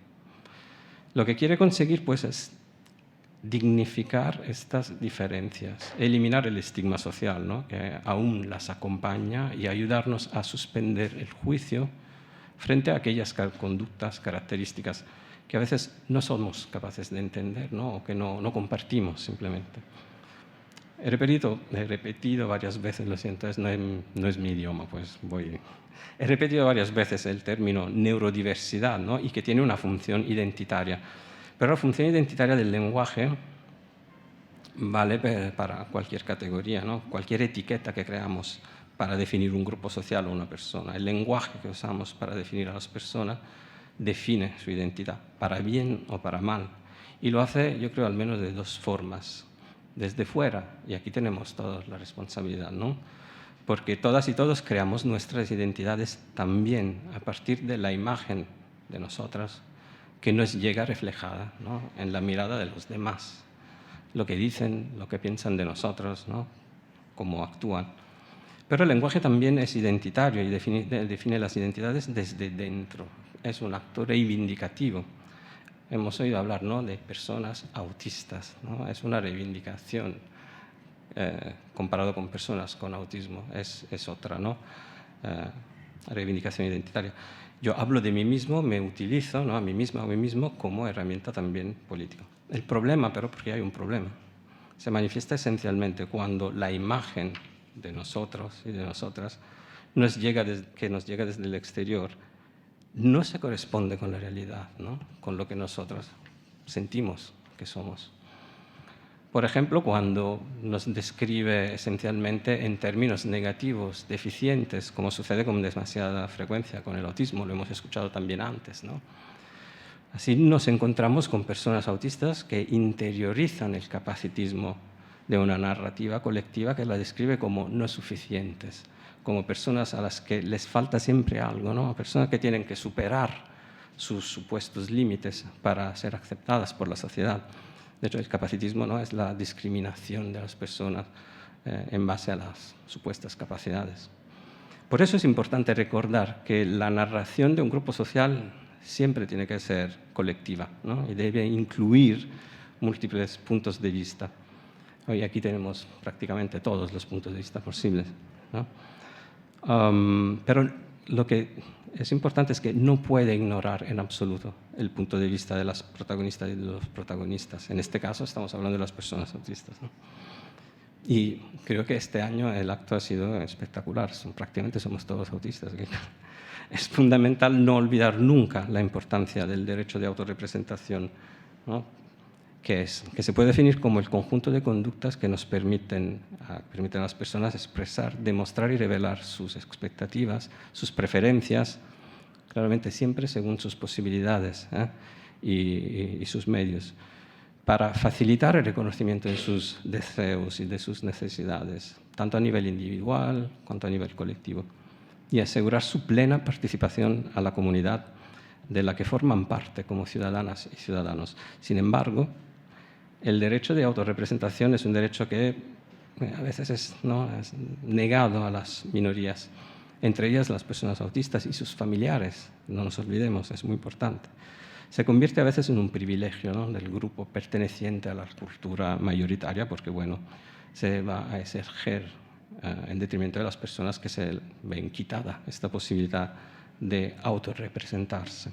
Lo que quiere conseguir, pues, es dignificar estas diferencias, eliminar el estigma social, ¿no? Que aún las acompaña y ayudarnos a suspender el juicio frente a aquellas conductas, características que a veces no somos capaces de entender, ¿no? O que no compartimos simplemente. He repetido varias veces, lo siento, no es mi idioma, pues voy. He repetido varias veces el término neurodiversidad, ¿no? Y que tiene una función identitaria. Pero la función identitaria del lenguaje vale para cualquier categoría, ¿no? Cualquier etiqueta que creamos para definir un grupo social o una persona. El lenguaje que usamos para definir a las personas define su identidad, para bien o para mal. Y lo hace, yo creo, al menos de dos formas. Desde fuera, y aquí tenemos todos la responsabilidad, ¿no? Porque todas y todos creamos nuestras identidades también a partir de la imagen de nosotras que nos llega reflejada, ¿no? En la mirada de los demás, lo que dicen, lo que piensan de nosotros, ¿no? Cómo actúan. Pero el lenguaje también es identitario y define las identidades desde dentro. Es un acto reivindicativo. Hemos oído hablar, ¿no? De personas autistas, ¿no? Es una reivindicación comparado con personas con autismo. Es otra, ¿no? Reivindicación identitaria. Yo hablo de mí mismo, me utilizo, ¿no? A mí misma o a mí mismo como herramienta también política. El problema, pero porque hay un problema, se manifiesta esencialmente cuando la imagen de nosotros y de nosotras que nos llega desde el exterior no se corresponde con la realidad, ¿no? Con lo que nosotros sentimos que somos. Por ejemplo, cuando nos describe esencialmente en términos negativos, deficientes, como sucede con demasiada frecuencia con el autismo, lo hemos escuchado también antes, ¿no? Así nos encontramos con personas autistas que interiorizan el capacitismo de una narrativa colectiva que la describe como no suficientes, como personas a las que les falta siempre algo, ¿no? Personas que tienen que superar sus supuestos límites para ser aceptadas por la sociedad. De hecho, el capacitismo, ¿no?, es la discriminación de las personas en base a las supuestas capacidades. Por eso es importante recordar que la narración de un grupo social siempre tiene que ser colectiva, ¿no? Y debe incluir múltiples puntos de vista. Hoy aquí tenemos prácticamente todos los puntos de vista posibles, ¿no? Pero lo que es importante es que no puede ignorar en absoluto el punto de vista de las protagonistas y de los protagonistas. En este caso estamos hablando de las personas autistas, ¿no? Y creo que este año el acto ha sido espectacular. Prácticamente somos todos autistas. Es fundamental no olvidar nunca la importancia del derecho de autorrepresentación, ¿no?, que se puede definir como el conjunto de conductas que nos permiten a las personas expresar, demostrar y revelar sus expectativas, sus preferencias, claramente siempre según sus posibilidades y sus medios, para facilitar el reconocimiento de sus deseos y de sus necesidades, tanto a nivel individual cuanto a nivel colectivo, y asegurar su plena participación a la comunidad de la que forman parte como ciudadanas y ciudadanos. Sin embargo, el derecho de autorrepresentación es un derecho que a veces es negado a las minorías, entre ellas las personas autistas y sus familiares. No nos olvidemos, es muy importante. Se convierte a veces en un privilegio, ¿no?, del grupo perteneciente a la cultura mayoritaria, porque bueno, se va a exercer en detrimento de las personas que se ven quitada esta posibilidad de autorrepresentarse.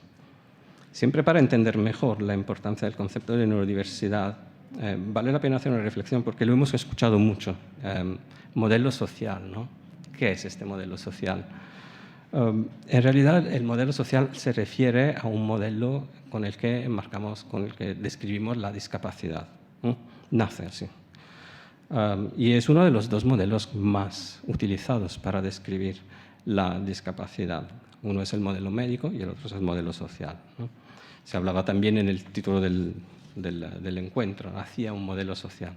Siempre para entender mejor la importancia del concepto de neurodiversidad, vale la pena hacer una reflexión, porque lo hemos escuchado mucho. Modelo social, ¿no? ¿Qué es este modelo social? En realidad, el modelo social se refiere a un modelo con el que describimos la discapacidad. Nace así. Y es uno de los dos modelos más utilizados para describir la discapacidad. Uno es el modelo médico y el otro es el modelo social, ¿no? Se hablaba también en el título del encuentro, hacia un modelo social.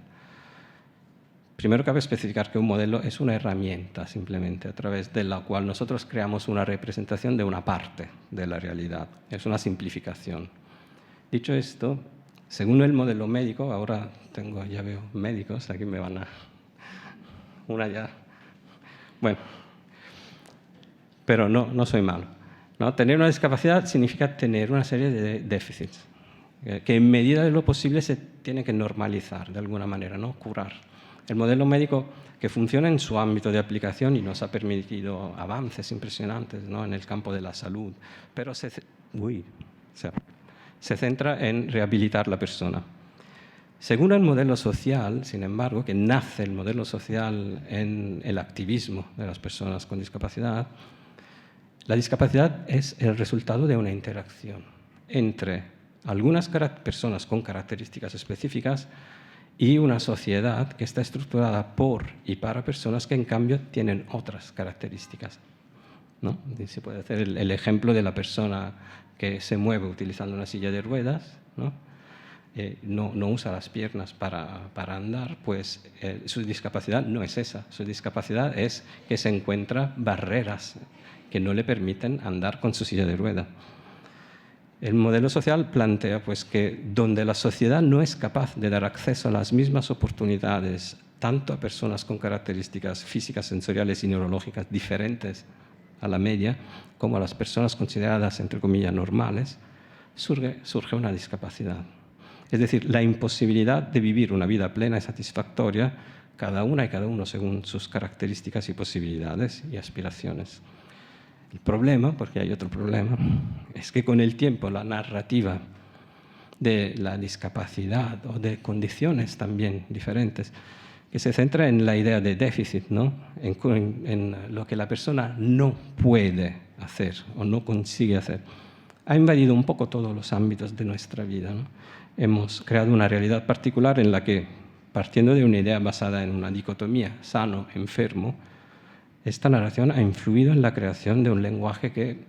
Primero cabe especificar que un modelo es una herramienta simplemente a través de la cual nosotros creamos una representación de una parte de la realidad. Es una simplificación. Dicho esto, según el modelo médico, ahora ya veo médicos, aquí me van a... Una ya... Bueno, pero no soy malo, ¿no? Tener una discapacidad significa tener una serie de déficits que en medida de lo posible se tienen que normalizar de alguna manera, ¿no? Curar. El modelo médico que funciona en su ámbito de aplicación y nos ha permitido avances impresionantes, ¿no?, en el campo de la salud, pero se centra en rehabilitar la persona. Según el modelo social, sin embargo, que nace el modelo social en el activismo de las personas con discapacidad, la discapacidad es el resultado de una interacción entre algunas personas con características específicas y una sociedad que está estructurada por y para personas que en cambio tienen otras características, ¿no? Y se puede hacer el ejemplo de la persona que se mueve utilizando una silla de ruedas, ¿no? No usa las piernas para andar, pues su discapacidad no es esa. Su discapacidad es que se encuentra barreras que no le permiten andar con su silla de ruedas. El modelo social plantea pues, que donde la sociedad no es capaz de dar acceso a las mismas oportunidades, tanto a personas con características físicas, sensoriales y neurológicas diferentes a la media, como a las personas consideradas, entre comillas, normales, surge una discapacidad. Es decir, la imposibilidad de vivir una vida plena y satisfactoria, cada una y cada uno según sus características y posibilidades y aspiraciones. El problema, porque hay otro problema, es que con el tiempo la narrativa de la discapacidad o de condiciones también diferentes que se centra en la idea de déficit, ¿no? En lo que la persona no puede hacer o no consigue hacer. Ha invadido un poco todos los ámbitos de nuestra vida, ¿no? Hemos creado una realidad particular en la que, partiendo de una idea basada en una dicotomía sano-enfermo, esta narración ha influido en la creación de un lenguaje que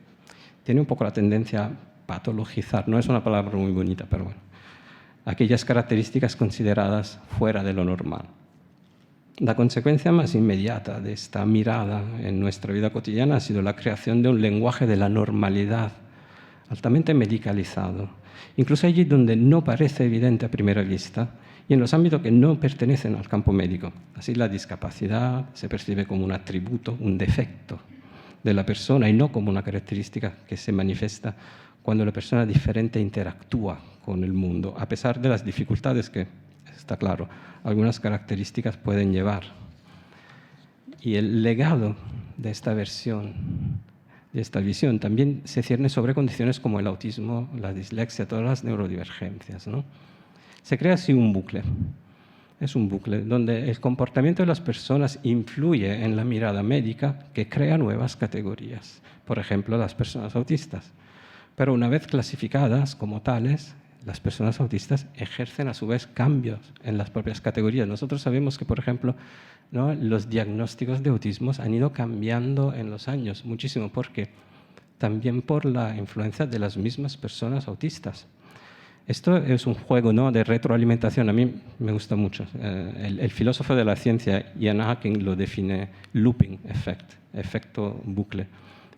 tiene un poco la tendencia a patologizar. No es una palabra muy bonita, pero bueno, aquellas características consideradas fuera de lo normal. La consecuencia más inmediata de esta mirada en nuestra vida cotidiana ha sido la creación de un lenguaje de la normalidad, altamente medicalizado, incluso allí donde no parece evidente a primera vista y en los ámbitos que no pertenecen al campo médico. Así la discapacidad se percibe como un atributo, un defecto de la persona y no como una característica que se manifiesta cuando la persona diferente interactúa con el mundo, a pesar de las dificultades que, está claro, algunas características pueden llevar. Y el legado de esta versión, de esta visión, también se cierne sobre condiciones como el autismo, la dislexia, todas las neurodivergencias, ¿no? Se crea así un bucle. Es un bucle donde el comportamiento de las personas influye en la mirada médica que crea nuevas categorías. Por ejemplo, las personas autistas. Pero una vez clasificadas como tales, las personas autistas ejercen a su vez cambios en las propias categorías. Nosotros sabemos que, por ejemplo, ¿no?, los diagnósticos de autismo han ido cambiando en los años muchísimo, porque también por la influencia de las mismas personas autistas. Esto es un juego, ¿no?, de retroalimentación. A mí me gusta mucho. El filósofo de la ciencia, Ian Hacking, lo define looping effect, efecto bucle.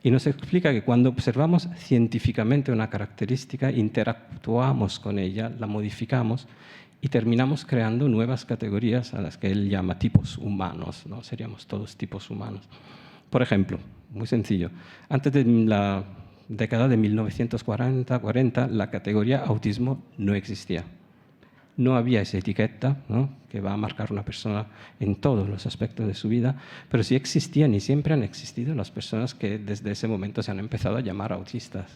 Y nos explica que cuando observamos científicamente una característica, interactuamos con ella, la modificamos y terminamos creando nuevas categorías a las que él llama tipos humanos, ¿no? Seríamos todos tipos humanos. Por ejemplo, muy sencillo, antes de la década de 1940, la categoría autismo no existía. No había esa etiqueta, ¿no?, que va a marcar una persona en todos los aspectos de su vida, pero sí existían y siempre han existido las personas que desde ese momento se han empezado a llamar autistas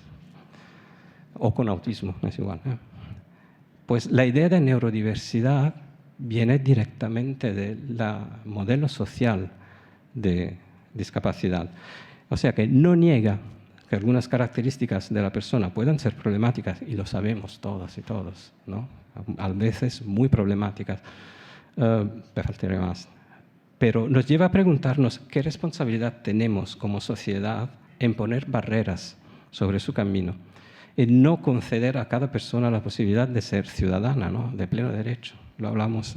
o con autismo, es igual, ¿eh? Pues la idea de neurodiversidad viene directamente del modelo social de discapacidad. O sea que no niega que algunas características de la persona puedan ser problemáticas, y lo sabemos todas y todos, ¿no?, a veces muy problemáticas, faltaría más. Pero nos lleva a preguntarnos qué responsabilidad tenemos como sociedad en poner barreras sobre su camino, en no conceder a cada persona la posibilidad de ser ciudadana, ¿no?, de pleno derecho. Lo hablamos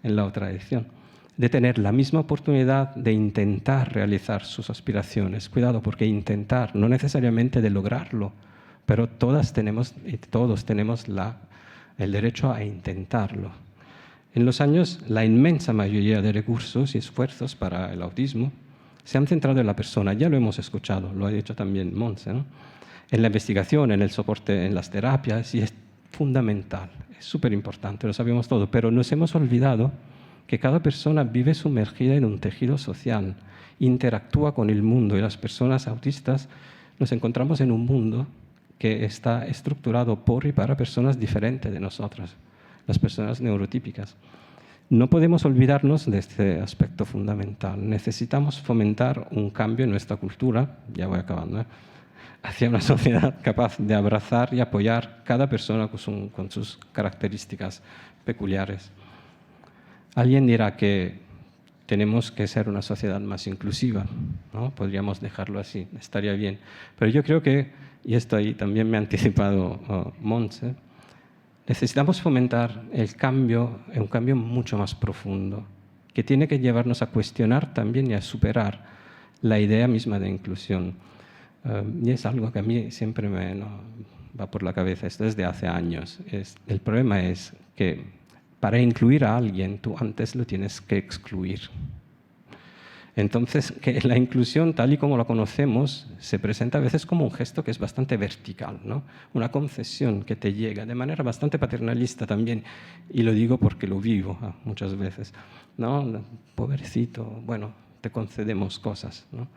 en la otra edición. De tener la misma oportunidad de intentar realizar sus aspiraciones. Cuidado, porque intentar, no necesariamente de lograrlo, pero todas tenemos y todos tenemos el derecho a intentarlo. En los años, la inmensa mayoría de recursos y esfuerzos para el autismo se han centrado en la persona. Ya lo hemos escuchado, lo ha dicho también Montse, ¿no?, en la investigación, en el soporte, en las terapias, y es fundamental, es súper importante, lo sabemos todo, pero nos hemos olvidado que cada persona vive sumergida en un tejido social, interactúa con el mundo, y las personas autistas nos encontramos en un mundo que está estructurado por y para personas diferentes de nosotras, las personas neurotípicas. No podemos olvidarnos de este aspecto fundamental. Necesitamos fomentar un cambio en nuestra cultura, ya voy acabando, hacia una sociedad capaz de abrazar y apoyar cada persona con sus características peculiares. Alguien dirá que tenemos que ser una sociedad más inclusiva, ¿no? Podríamos dejarlo así, estaría bien. Pero yo creo que, y esto ahí también me ha anticipado Montse, necesitamos fomentar el cambio, un cambio mucho más profundo, que tiene que llevarnos a cuestionar también y a superar la idea misma de inclusión. Y es algo que a mí siempre me va por la cabeza, esto desde hace años. El problema es que para incluir a alguien, tú antes lo tienes que excluir. Entonces, que la inclusión, tal y como la conocemos, se presenta a veces como un gesto que es bastante vertical, ¿no? Una concesión que te llega de manera bastante paternalista también, y lo digo porque lo vivo muchas veces, ¿no? Pobrecito, bueno, te concedemos cosas, ¿no?,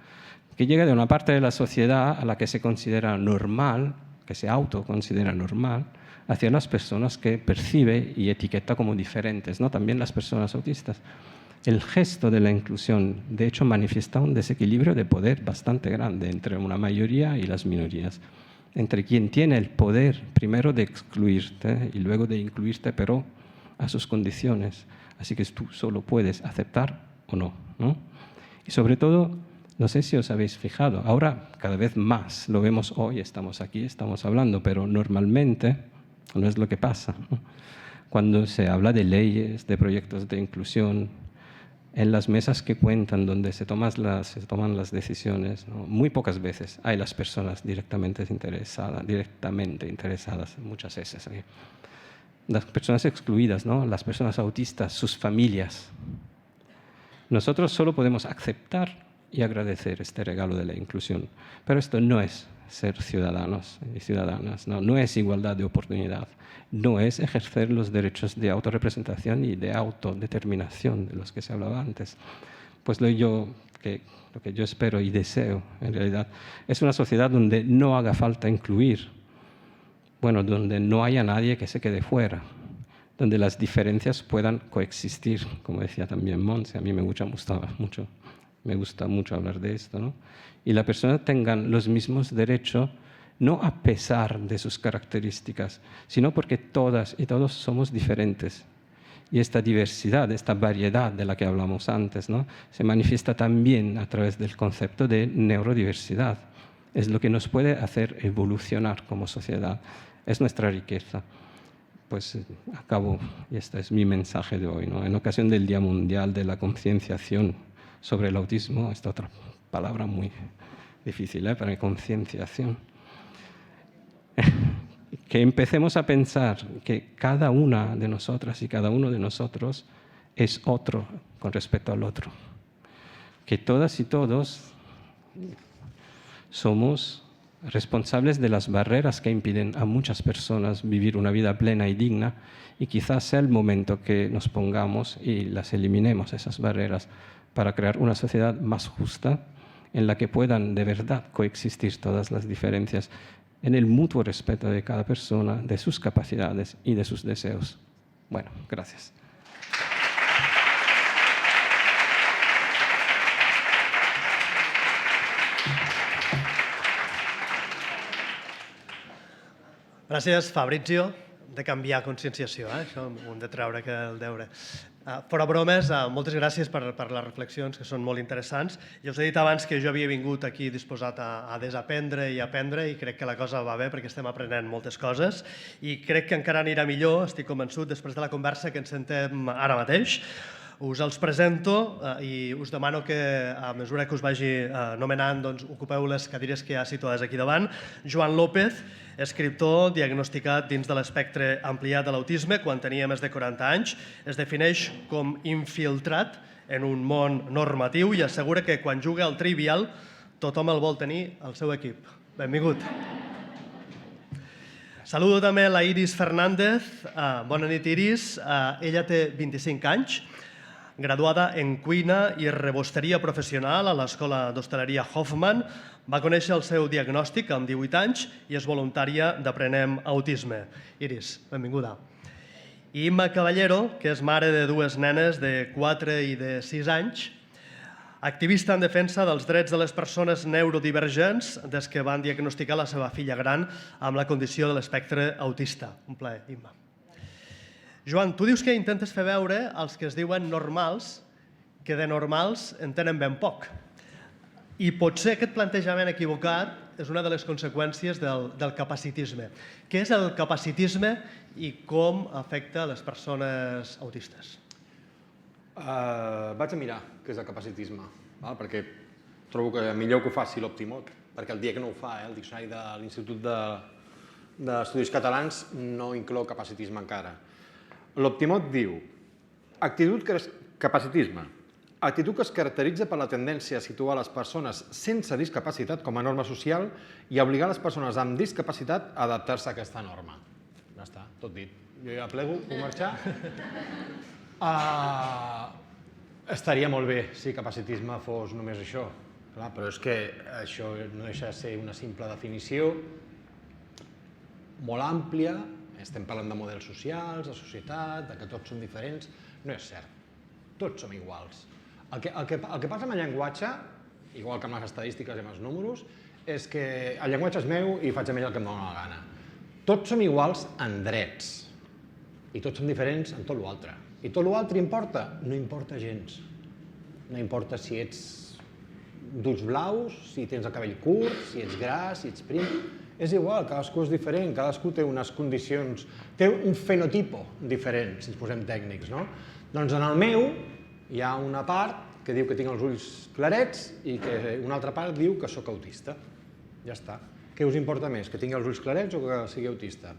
que llega de una parte de la sociedad a la que se considera normal, que se autoconsidera normal, hacia las personas que percibe y etiqueta como diferentes, ¿no? También las personas autistas. El gesto de la inclusión, de hecho, manifiesta un desequilibrio de poder bastante grande entre una mayoría y las minorías. Entre quien tiene el poder primero de excluirte y luego de incluirte, pero a sus condiciones. Así que tú solo puedes aceptar o no, ¿no? Y sobre todo, no sé si os habéis fijado, ahora cada vez más lo vemos hoy, estamos aquí, estamos hablando, pero normalmente no es lo que pasa, ¿no? Cuando se habla de leyes, de proyectos de inclusión, en las mesas que cuentan, donde se toman las decisiones, ¿no? Muy pocas veces hay las personas directamente interesadas, muchas veces. Las personas excluidas, ¿no? Las personas autistas, sus familias. Nosotros solo podemos aceptar y agradecer este regalo de la inclusión, pero esto no es ser ciudadanos y ciudadanas, no es igualdad de oportunidad, no es ejercer los derechos de autorrepresentación y de autodeterminación de los que se hablaba antes. Pues lo que yo espero y deseo, en realidad, es una sociedad donde no haga falta incluir, donde no haya nadie que se quede fuera, donde las diferencias puedan coexistir, como decía también Montse, a mí me gusta mucho hablar de esto, ¿no? Y la persona tengan los mismos derechos, no a pesar de sus características, sino porque todas y todos somos diferentes. Y esta diversidad, esta variedad de la que hablamos antes, ¿no? Se manifiesta también a través del concepto de neurodiversidad. Es lo que nos puede hacer evolucionar como sociedad. Es nuestra riqueza. Pues acabo, y este es mi mensaje de hoy, ¿no? En ocasión del Día Mundial de la Concienciación sobre el Autismo, esta otra palabra muy difícil, para concienciación, que empecemos a pensar que cada una de nosotras y cada uno de nosotros es otro con respecto al otro, que todas y todos somos responsables de las barreras que impiden a muchas personas vivir una vida plena y digna, y quizás sea el momento que nos pongamos y las eliminemos, esas barreras, para crear una sociedad más justa en la que puedan de verdad coexistir todas las diferencias en el mutuo respeto de cada persona, de sus capacidades y de sus deseos. Bueno, gracias. Gràcies, Fabrizio, de canviar conscienciació, això ho hem de treure que el deure. Fora bromes, moltes gràcies per les reflexions, que són molt interessants. Ja us he dit abans que jo havia vingut aquí disposat a desaprendre i aprendre, i crec que la cosa va bé perquè estem aprenent moltes coses, i crec que encara anirà millor, estic convençut, després de la conversa que ens sentem ara mateix. Us els presento i us demano que, a mesura que us vagi nomenant, ocupeu les cadires que hi ha situades aquí davant. Joan López, escriptor diagnosticat dins de l'espectre ampliat de l'autisme quan tenia més de 40 anys, es defineix com infiltrat en un món normatiu i assegura que quan juga al Trivial tothom el vol tenir al seu equip. Benvingut. Saludo també la Iris Fernández. Bona nit, Iris. Ella té 25 anys, graduada en cuina i rebosteria professional a l'Escola d'Hostaleria Hoffman. Va conèixer el seu diagnòstic amb 18 anys i és voluntària d'Aprenem Autisme. Iris, benvinguda. I Imma Caballero, que és mare de dues nenes de 4 i de 6 anys, activista en defensa dels drets de les persones neurodivergents des que van diagnosticar la seva filla gran amb la condició de l'espectre autista. Un plaer, Imma. Joan, tu dius que intentes fer veure als que es diuen normals que de normals en tenen ben poc. I potser aquest plantejament equivocat és una de les conseqüències del capacitisme. Què és el capacitisme i com afecta les persones autistes? Vaig a mirar què és el capacitisme, perquè trobo que millor que ho faci l'Optimot, perquè el dia que no ho fa, el diccionari de l'Institut d'Estudis Catalans no inclou capacitisme encara. L'Optimot diu: capacitisme, actitud que es caracteritza per la tendència a situar les persones sense discapacitat com a norma social i a obligar les persones amb discapacitat a adaptar-se a aquesta norma. Ja està, tot dit. Jo ja plego, puc marxar? Estaria molt bé si capacitisme fos només això, però és que això no deixa de ser una simple definició molt àmplia, estem parlant de models socials, de societat, de que tots som diferents. No és cert. Tots som iguals. El que passa amb el llenguatge, igual que amb les estadístiques i amb els números, és que el llenguatge és meu i faig amb ell el que em dóna la gana. Tots som iguals en drets i tots som diferents en tot l'altre. I tot l'altre importa? No importa gens. No importa si ets d'ulls blaus, si tens el cabell curt, si ets gras, si ets prim. És igual, cadascú és diferent, cadascú té unes condicions, té un fenotipo diferent, si ens posem tècnics, no? Doncs en el meu hi ha una part que diu que tinc els ulls clarets i que una altra part diu que sóc autista. Ja està. Què us importa més, que tingui els ulls clarets o que sigui autista?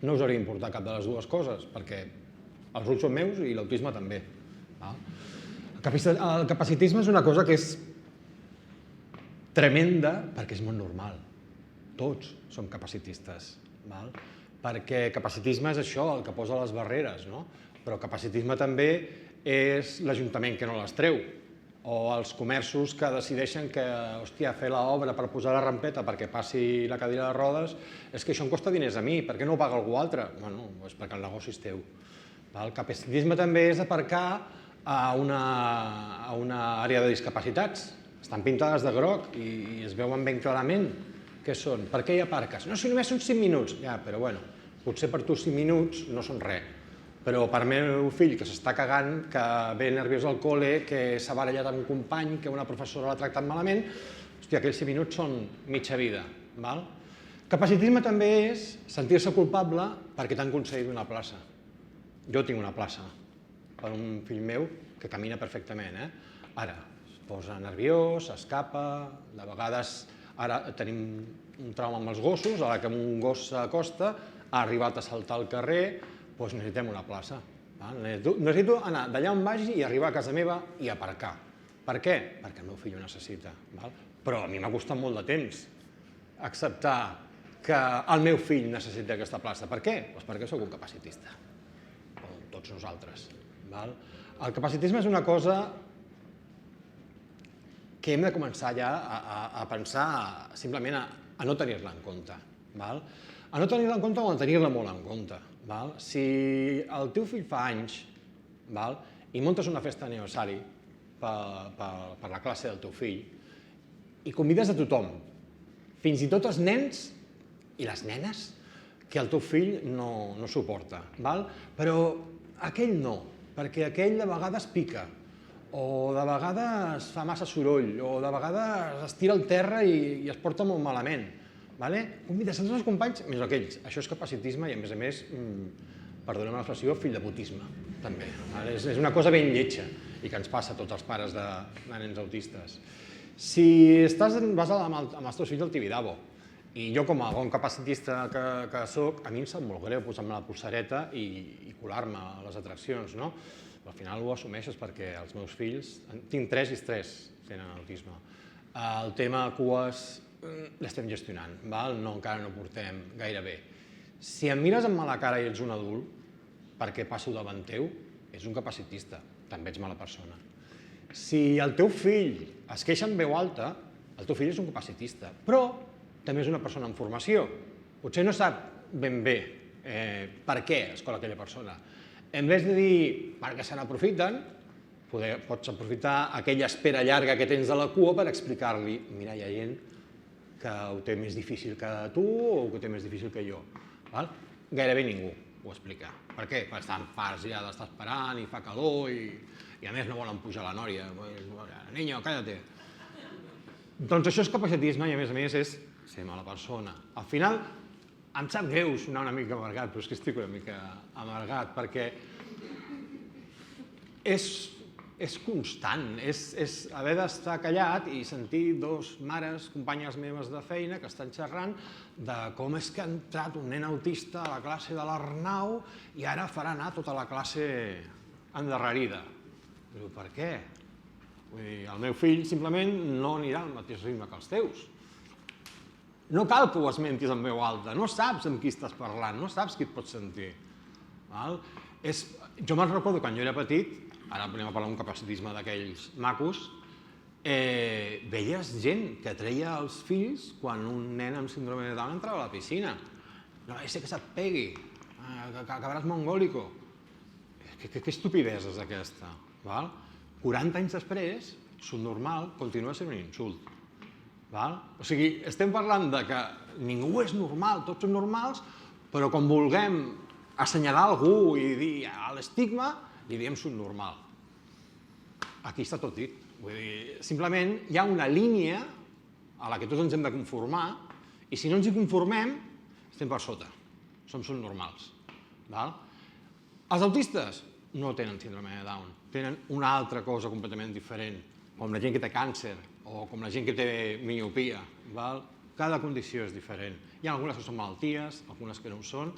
No us hauria d'importar cap de les dues coses, perquè els ulls són meus i l'autisme també. El capacitisme és una cosa que és tremenda perquè és molt normal. Tots som capacitistes. Perquè capacitisme és això, el que posa les barreres, no? Però capacitisme també és l'Ajuntament que no les treu, o els comerços que decideixen que, hòstia, fer l'obra per posar la rampeta perquè passi la cadira de rodes, és que això em costa diners a mi, per què no ho paga algú altre? Bueno, és perquè el negoci és teu. El capacitisme també és aparcar a una àrea de discapacitats. Estan pintades de groc i es veuen ben clarament què són. Per què hi aparques? No, si només són 5 minuts. Ja, però bueno, potser per tu 5 minuts no són res. Però per meu fill, que s'està cagant, que ve nerviós al col·le, que s'ha barallat amb un company, que una professora l'ha tractat malament, hòstia, aquells 5 minuts són mitja vida. Capacitisme també és sentir-se culpable perquè t'han concedit una plaça. Jo tinc una plaça per un fill meu que camina perfectament. Ara, es posa nerviós, s'escapa, de vegades ara tenim un trauma amb els gossos, a la que un gos s'acosta, ha arribat a saltar al carrer, doncs necessitem una plaça. Necessito anar d'allà on vagi i arribar a casa meva i aparcar. Per què? Perquè el meu fill ho necessita. Però a mi m'ha costat molt de temps acceptar que el meu fill necessita aquesta plaça. Per què? Doncs perquè sóc un capacitista, com tots nosaltres. El capacitisme és una cosa que hem de començar ja a pensar simplement a no tenir-la en compte. A no tenir-la en compte o a tenir-la molt en compte. Si el teu fill fa anys i muntes una festa d'aniversari per la classe del teu fill i convides a tothom, fins i tot els nens i les nenes que el teu fill no suporta, però aquell no, perquè aquell de vegades pica, o de vegades fa massa soroll, o de vegades es tira al terra i es porta molt malament. Convides a tots els companys, més aquells. Això és capacitisme i, a més, perdoneu l'expressió, fill de putisme, també. És una cosa ben lletja i que ens passa a tots els pares de nens autistes. Si vas amb els teus fills al Tibidabo, i jo com a bon capacitista que soc, a mi em sap molt greu posar-me la polsareta i colar-me a les atraccions, no? Al final ho assumeixes perquè els meus fills, tinc 3 i 3 tenen autisme. El tema cues l'estem gestionant, encara no portem gaire bé. Si em mires amb mala cara i ets un adult, perquè passo davant teu, ets un capacitista, també ets mala persona. Si el teu fill es queixa en veu alta, el teu fill és un capacitista, però també és una persona en formació. Potser no sap ben bé per què escola aquella persona. En vez de dir perquè se n'aprofiten, pots aprofitar aquella espera llarga que tens de la cua per explicar-li, mira, hi ha gent que ho té més difícil que tu o que ho té més difícil que jo. Gairebé ningú ho explica. Per què? Perquè estan farts ja d'estar esperant i fa calor i a més no volen pujar la nòria. Niño, cállate. Doncs això és capacitisme i a més és ser mala persona. Al final em sap greu sonar una mica amargat, però és que estic una mica amargat perquè és constant, és haver d'estar callat i sentir 2 mares, companyes meves de feina, que estan xerrant de com és que ha entrat un nen autista a la classe de l'Arnau i ara farà anar tota la classe endarrerida. Diu, per què? El meu fill simplement no anirà al mateix ritme que els teus. No cal que ho esmentis en veu alta, no saps amb qui estàs parlant, no saps qui et pot sentir. Jo me'n recordo quan jo era petit, ara anem a parlar d'un capacitisme d'aquells macos, veies gent que treia els fills quan un nen amb síndrome de Down entrava a la piscina. No, és que se't pegui. acabaràs mongòlico. Que estupidesa és aquesta? 40 anys després, subnormal continua sent un insult. O sigui, estem parlant de que ningú és normal, tots són normals, però quan vulguem assenyalar algú i dir l'estigma, li diem subnormal. Aquí està tot dit. Vull dir, simplement hi ha una línia a la que tots ens hem de conformar i si no ens hi conformem, estem per sota. Som subnormals. Els autistes no tenen síndrome de Down, tenen una altra cosa completament diferent, com la gent que té càncer o com la gent que té miopia. Cada condició és diferent. Hi ha algunes que són malalties, algunes que no ho són,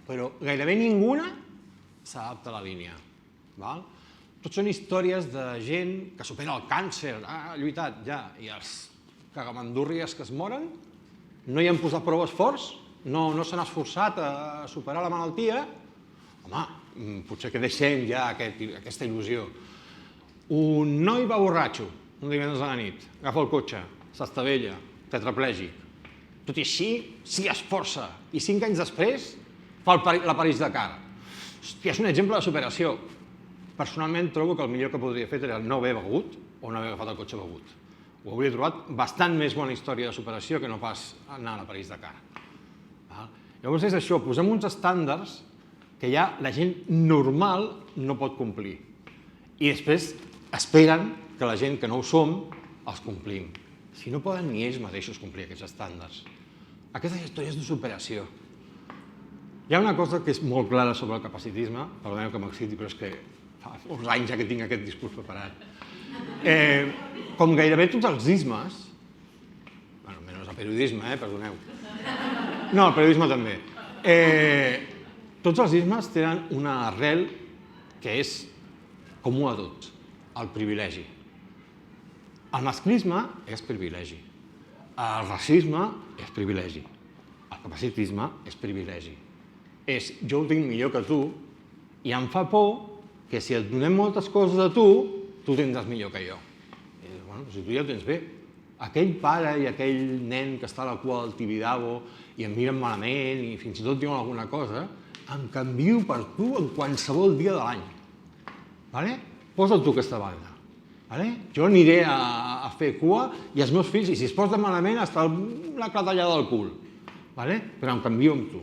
però gairebé ninguna s'adapta a la línia. Tots són històries de gent que supera el càncer, ha lluitat ja, i els cagamandúrries que es moren, no hi han posat prou esforç, no s'han esforçat a superar la malaltia, home, potser que deixem ja aquesta il·lusió. Un noi va borratxo, un divendres a la nit, agafa el cotxe, s'estavella, tetraplègic. Tot i així, s'hi esforça, i 5 anys després fa la París-Dakar. Hòstia, és un exemple de superació. Personalment trobo que el millor que podria fer era no haver begut o no haver agafat el cotxe begut. Ho hauria trobat bastant més bona història de superació que no pas anar a la París-Dakar. Llavors és això, posem uns estàndards que ja la gent normal no pot complir. I després esperen que la gent que no ho som els complim. Si no poden ni ells mateixos complir aquests estàndards. Aquestes històries de superació. Hi ha una cosa que és molt clara sobre el capacitisme, perdoneu que m'exciti, però és que fa uns anys ja que tinc aquest discurs preparat. Com gairebé tots els ismes, menys el periodisme, perdoneu. No, el periodisme també. Tots els ismes tenen una arrel que és comú a tots, el privilegi. El masclisme és privilegi. El racisme és privilegi. El capacitisme és privilegi. És jo ho tinc millor que tu i em fa por que si et donem moltes coses a tu, tu tindràs millor que jo. Si tu ja ho tens bé. Aquell pare i aquell nen que està a la cua del Tibidabo i em miren malament i fins i tot diuen alguna cosa, em canvio per tu en qualsevol dia de l'any. Posa't tu aquesta banda. Jo aniré a fer cua i els meus fills, i si es posen malament, està la clatellada del cul. Però em canvio amb tu.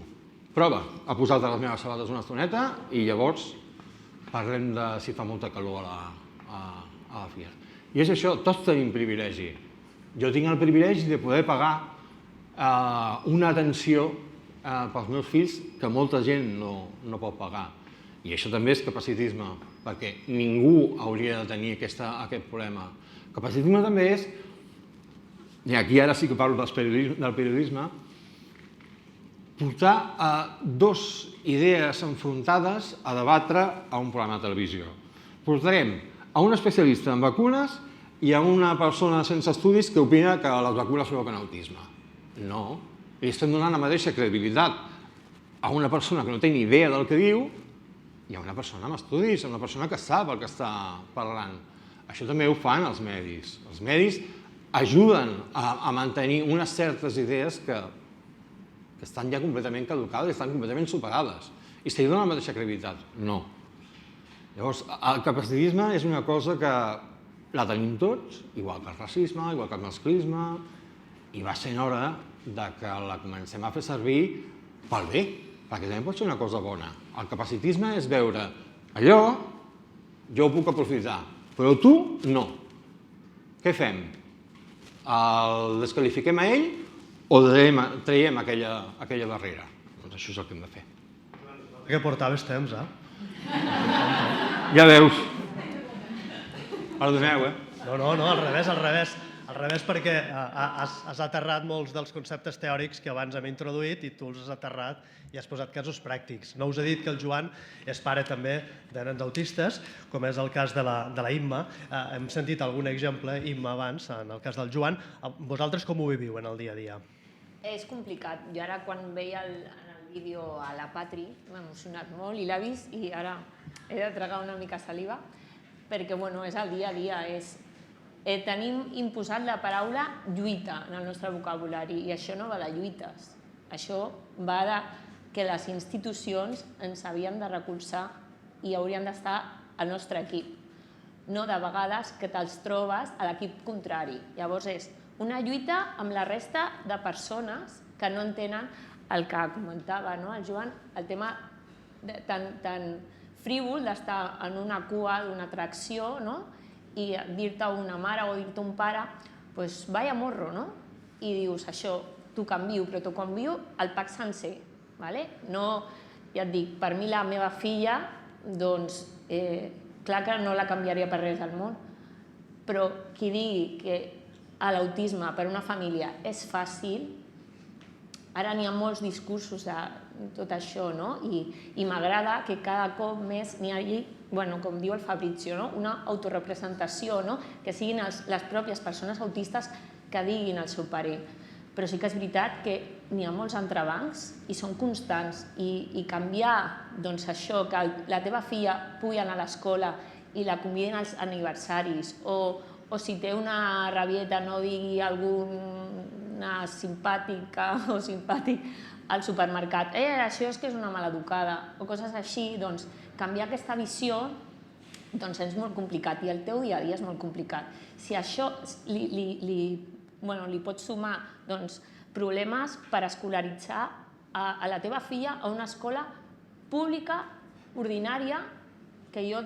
Prova a posar-te les meves sabates una estoneta i llavors parlem de si fa molta calor a la fira. I és això, tots tenim privilegi. Jo tinc el privilegi de poder pagar una atenció pels meus fills que molta gent no pot pagar. I això també és capacitisme, perquè ningú hauria de tenir aquest problema. Capacitisme també és, i aquí ara sí que parlo del periodisme, portar dues idees enfrontades a debatre a un programa de televisió. Portarem a un especialista en vacunes i a una persona sense estudis que opina que les vacunes provoquen autisme. No, li estem donant la mateixa credibilitat a una persona que no té ni idea del que diu i a una persona amb estudis, a una persona que sap el que està parlant. Això també ho fan els medis. Els medis ajuden a mantenir unes certes idees que estan ja completament caducades, estan completament superades. I se li dona la mateixa credibilitat? No. Llavors, el capacitisme és una cosa que la tenim tots, igual que el racisme, igual que el masclisme, i va sent hora que la comencem a fer servir pel bé, perquè també pot ser una cosa bona. El capacitisme és veure allò, jo ho puc aprofitar, però tu no. Què fem? El desqualifiquem a ell o traiem aquella barrera? Doncs això és el que hem de fer. Que portaves temps, Ja veus. Perdoneu, No, al revés, perquè has aterrat molts dels conceptes teòrics que abans hem introduït i tu els has aterrat i has posat casos pràctics. No us he dit que el Joan és pare també de nens autistes, com és el cas de la Imma. Hem sentit algun exemple, Imma, abans, en el cas del Joan. Vosaltres com ho viviu en el dia a dia? És complicat. Jo ara quan veia el vídeo a la Patri m'ha emocionat molt i l'ha vist i ara he de tragar una mica saliva perquè és el dia a dia. Tenim imposat la paraula lluita en el nostre vocabulari i això no va de lluites. Això va de que les institucions ens havien de recolzar i haurien d'estar al nostre equip. No de vegades que te'ls trobes a l'equip contrari. Llavors és una lluita amb la resta de persones que no entenen el que comentava el Joan, el tema tan frívol d'estar en una cua d'una atracció i dir-te una mare o dir-te un pare, doncs vaya morro, no? I dius, això, t'ho canvio, però t'ho canvio al pack sencer. No, ja et dic, per mi la meva filla, doncs, clar que no la canviaria per res al món, però qui digui que l'autisme per una família és fàcil, ara n'hi ha molts discursos de tot això, i m'agrada que cada cop més n'hi hagi, com diu el Fabrizio, una autorrepresentació, que siguin les pròpies persones autistes que diguin el seu parer. Però sí que és veritat que n'hi ha molts entrebancs i són constants, i canviar això, que la teva filla pugui anar a l'escola i la convidin als aniversaris, o si té una rabieta no digui alguna simpàtica o simpàtic al supermercat, això és que és una maleducada, o coses així, doncs canviar aquesta visió és molt complicat, i el teu dia a dia és molt complicat. Si això li pots sumar problemes per escolaritzar a la teva filla a una escola pública, ordinària, que jo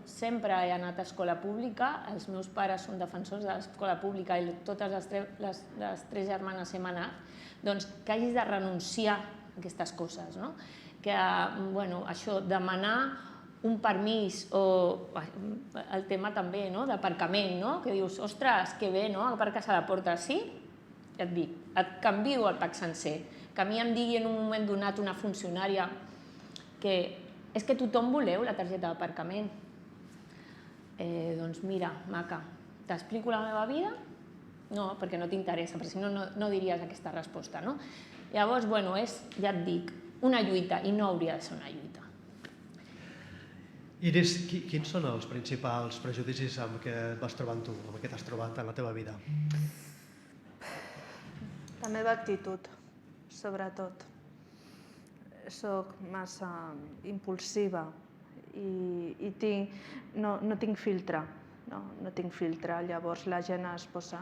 sempre he anat a escola pública, els meus pares són defensors de l'escola pública i totes les 3 germanes hem anat, doncs que hagis de renunciar a aquestes coses, que això, demanar un permís, o el tema també d'aparcament, que dius, ostres, que bé, aparques a la porta, sí? Ja et dic, et canvio el pack sencer. Que a mi em digui en un moment donat una funcionària que és que tothom voleu la targeta d'aparcament. Doncs mira, maca, t'explico la meva vida? No, perquè no t'interessa, perquè si no, no diries aquesta resposta. Llavors, és, ja et dic, una lluita, i no hauria de ser una lluita. Iris, quins són els principals prejudicis amb què et vas trobant tu, amb què t'has trobat en la teva vida? La meva actitud, sobretot. Soc massa impulsiva i no tinc filtre. No tinc filtre. Llavors la gent es posa,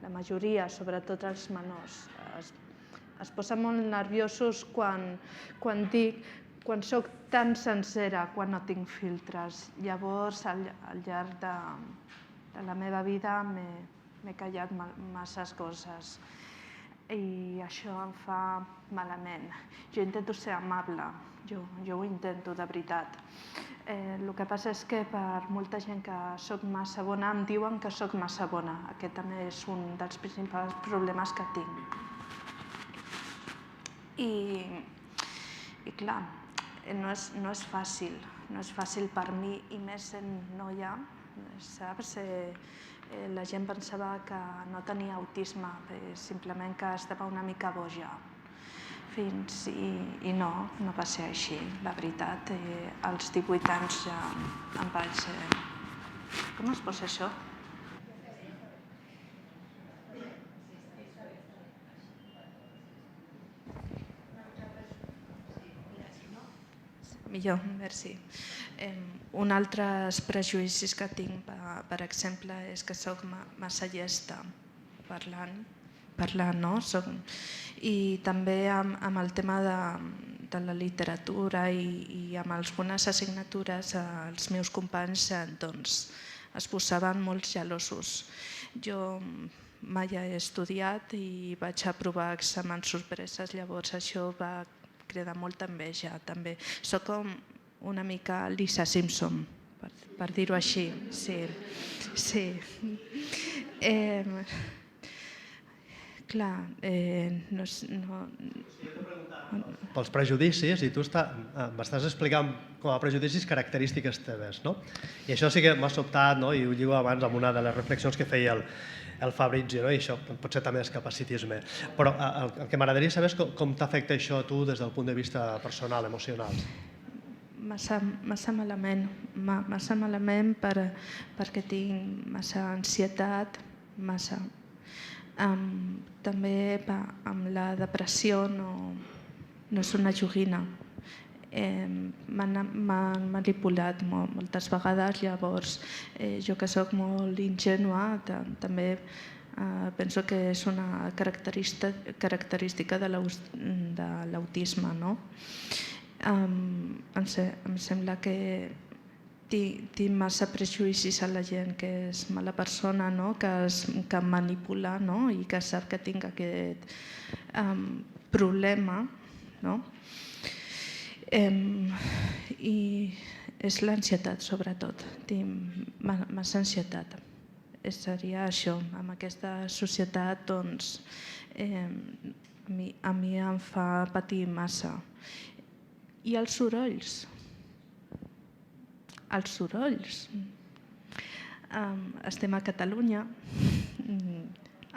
la majoria, sobretot els menors, es posen molt nerviosos quan soc tan sincera, quan no tinc filtres. Llavors, al llarg de la meva vida m'he callat masses coses i això em fa malament. Jo intento ser amable, jo ho intento de veritat. El que passa és que per molta gent que soc massa bona em diuen que soc massa bona. Aquest també és un dels principals problemes que tinc. I clar, no és fàcil per mi, i més sent noia, saps? La gent pensava que no tenia autisme, simplement que estava una mica boja. I no va ser així, la veritat. Als 18 anys ja em vaig... Com es posa això? Millor, merci. Un altre prejudicis que tinc, per exemple, és que soc massa llesta parlant, no? I també amb el tema de la literatura i amb algunes assignatures els meus companys es posaven molt gelosos. Jo mai he estudiat i vaig aprovar exàmens sorpreses, llavors això va cridar molta enveja també. Soc com una mica Lisa Simpson, per dir-ho així. Sí. Clar, no... Pels prejudicis, i tu m'estàs explicant com a prejudicis característiques teves, no? I això sí que m'ha sobtat, i ho lligo abans amb una de les reflexions que feia el Fabrizio, i això potser també és capacitisme. Però el que m'agradaria saber és com t'afecta això a tu des del punt de vista personal, emocional. Massa malament perquè tinc massa ansietat, també amb la depressió no no és una joguina. M'han manipulat moltes vegades, llavors jo que sóc molt ingènua també penso que és una característica de l'autisme. Em sembla que tinc massa prejudicis a la gent que és mala persona, que em manipula i que sap que tinc aquest problema. I és l'ansietat, sobretot. Tinc massa ansietat. Seria això. Amb aquesta societat, doncs, a mi em fa patir massa. I els sorolls. Els sorolls. Estem a Catalunya,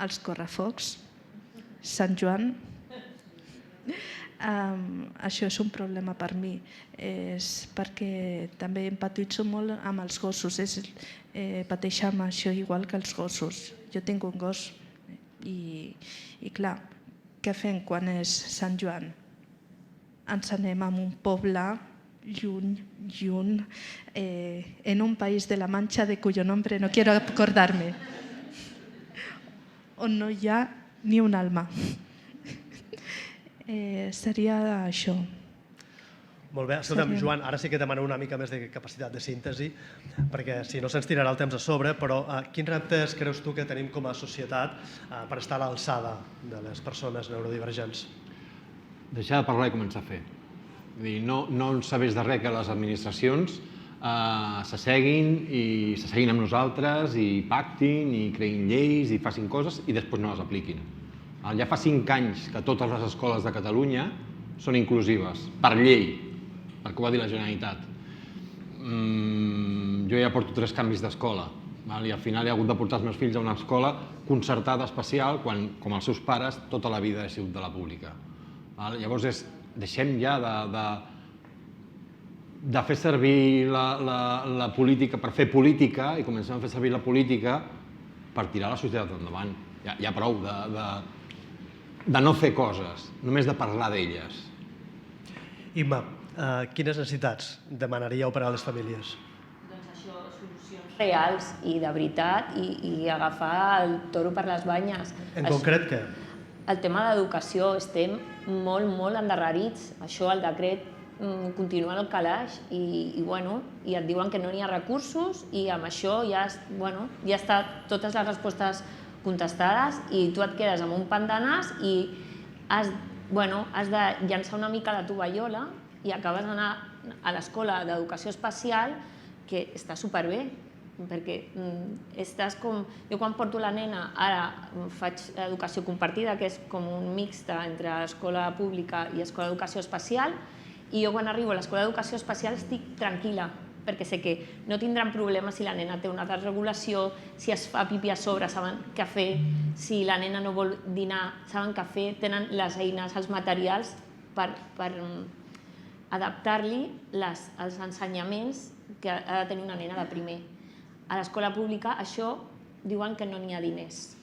els correfocs, Sant Joan. Això és un problema per mi, és perquè també empatitzo molt amb els gossos, pateixo amb això igual que els gossos. Jo tinc un gos i clar, què fem quan és Sant Joan? Ens anem a un poble lluny, en un país de la Mancha de cuyo nombre no quiero acordarme, on no hi ha ni un alma. Seria això. Molt bé. Escolta'm, Joan, ara sí que demano una mica més de capacitat de síntesi, perquè si no se'ns tirarà el temps a sobre, però quins reptes creus tu que tenim com a societat per estar a l'alçada de les persones neurodivergents? Deixar de parlar i començar a fer. No ens serveix de res que les administracions s'asseguin amb nosaltres i pactin i creïn lleis i facin coses i després no les apliquin. Ja fa 5 anys que totes les escoles de Catalunya són inclusives, per llei, perquè ho va dir la Generalitat. Jo ja porto 3 canvis d'escola i al final he hagut de portar els meus fills a una escola concertada especial quan, com els seus pares, tota la vida he sigut de la pública. Llavors deixem ja de fer servir la política per fer política i comencem a fer servir la política per tirar la societat endavant. Ja prou de no fer coses, només de parlar d'elles. Imma, quines necessitats demanaríeu per a les famílies? Doncs això, solucions reals i de veritat i agafar el toro per les banyes. En concret, què? El tema d'educació, estem molt endarrerits. Això, el decret continua en el calaix i et diuen que no hi ha recursos i amb això ja estan totes les respostes contestades i tu et quedes amb un pant de nas i has de llançar una mica la tovallola i acabes d'anar a l'escola d'educació especial, que està superbé, perquè estàs com... Jo quan porto la nena, ara faig educació compartida, que és com un mixta entre escola pública i escola d'educació especial, i jo quan arribo a l'escola d'educació especial estic tranquil·la, perquè sé que no tindran problemes si la nena té una desregulació, si es fa pipí a sobre saben què fer, si la nena no vol dinar saben què fer, tenen les eines, els materials per adaptar-li els ensenyaments que ha de tenir una nena de primer. A l'escola pública això diuen que no n'hi ha diners,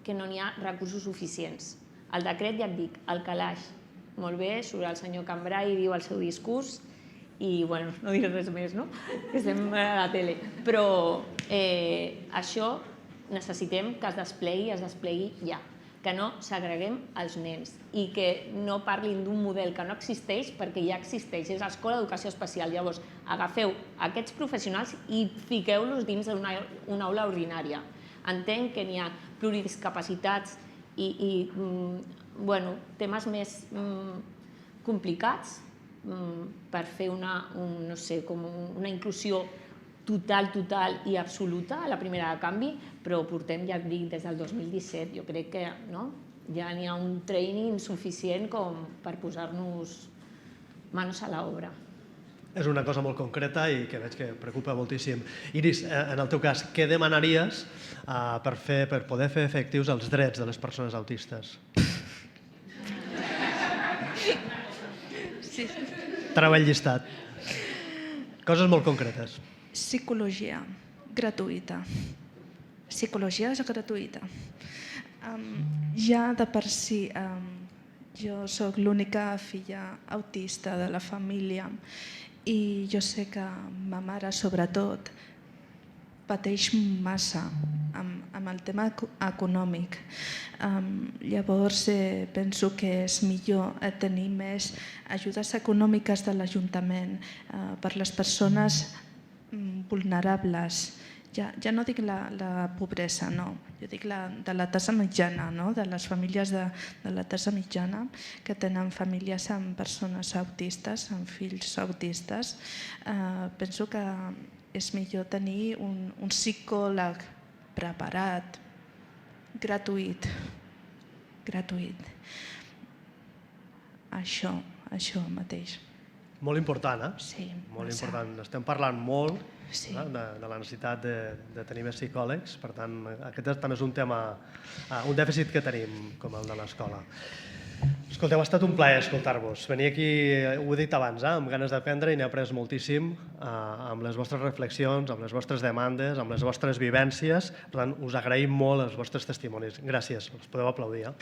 que no n'hi ha recursos suficients. El decret, ja et dic, el calaix, molt bé, surt el senyor Cambrai i diu el seu discurs, i no diré res més, no? Que estem a la tele. Però això necessitem que es desplegui ja, que no segreguem els nens i que no parlin d'un model que no existeix perquè ja existeix, és l'escola d'educació especial. Llavors, agafeu aquests professionals i fiqueu-los dins d'una aula ordinària. Entenc que n'hi ha pluridiscapacitats i temes més complicats, per fer una inclusió total i absoluta a la primera de canvi, però portem, ja et dic, des del 2017. Jo crec que ja n'hi ha un training suficient com per posar-nos manos a l'obra. És una cosa molt concreta i que veig que preocupa moltíssim. Iris, en el teu cas, què demanaries per poder fer efectius els drets de les persones autistes? Treball llistat. Coses molt concretes. Psicologia gratuïta. Psicologia és gratuïta. Ja de per si Jo sóc l'única filla autista de la família i jo sé que ma mare, sobretot, pateix massa amb el tema econòmic. Llavors penso que és millor tenir més ajudes econòmiques de l'Ajuntament per les persones vulnerables. Ja no dic la pobresa, no. Jo dic de la tassa mitjana, de les famílies de la tassa mitjana que tenen famílies amb persones autistes, amb fills autistes. Penso que és millor tenir un psicòleg preparat, gratuït. Això mateix. Molt important, eh? Sí. Molt important. Estem parlant molt de la necessitat de tenir més psicòlegs, per tant, aquest també és un tema, un dèficit que tenim com el de l'escola. Escolteu, ha estat un plaer escoltar-vos. Venir aquí, ho he dit abans, amb ganes d'aprendre i n'he après moltíssim amb les vostres reflexions, amb les vostres demandes, amb les vostres vivències. Per tant, us agraïm molt els vostres testimonis. Gràcies, us podeu aplaudir.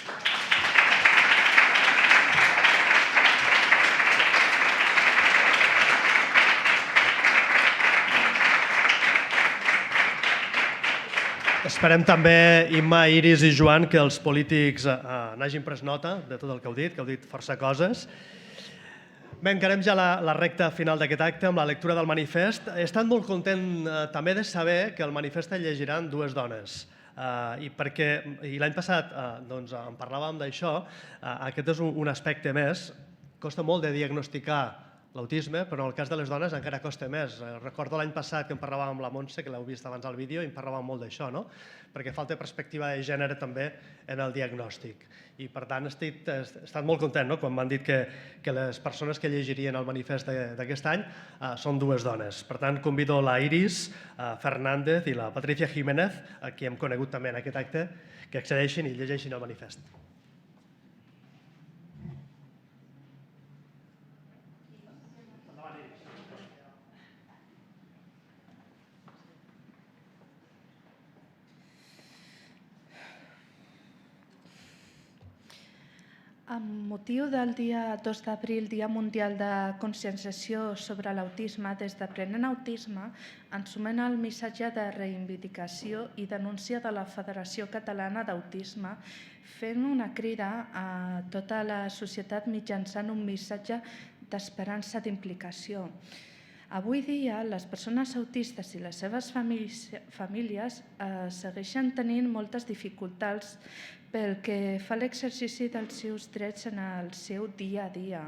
Esperem també, Imma, Iris i Joan, que els polítics n'hagin pres nota de tot el que heu dit força coses. Bé, encarem ja la recta final d'aquest acte amb la lectura del manifest. He estat molt content també de saber que el manifest el llegiran dues dones. I l'any passat en parlàvem d'això, aquest és un aspecte més. Costa molt de diagnosticar l'autisme, però en el cas de les dones encara costa més. Recordo l'any passat que en parlàvem amb la Montse, que l'heu vist abans al vídeo, i en parlàvem molt d'això, perquè falta perspectiva de gènere també en el diagnòstic. I per tant he estat molt content quan m'han dit que les persones que llegirien el manifest d'aquest any són dues dones. Per tant, convido la Iris Fernández i la Patricia Jiménez, a qui hem conegut també en aquest acte, que accedeixin i llegeixin el manifest. Amb motiu del dia 2 d'abril, Dia Mundial de Conscienciació sobre l'Autisme, des d'Aprenent Autisme ens sumem al missatge de reivindicació i denúncia de la Federació Catalana d'Autisme, fent una crida a tota la societat mitjançant un missatge d'esperança d'implicació. Avui dia, les persones autistes i les seves famílies segueixen tenint moltes dificultats pel que fa a l'exercici dels seus drets en el seu dia a dia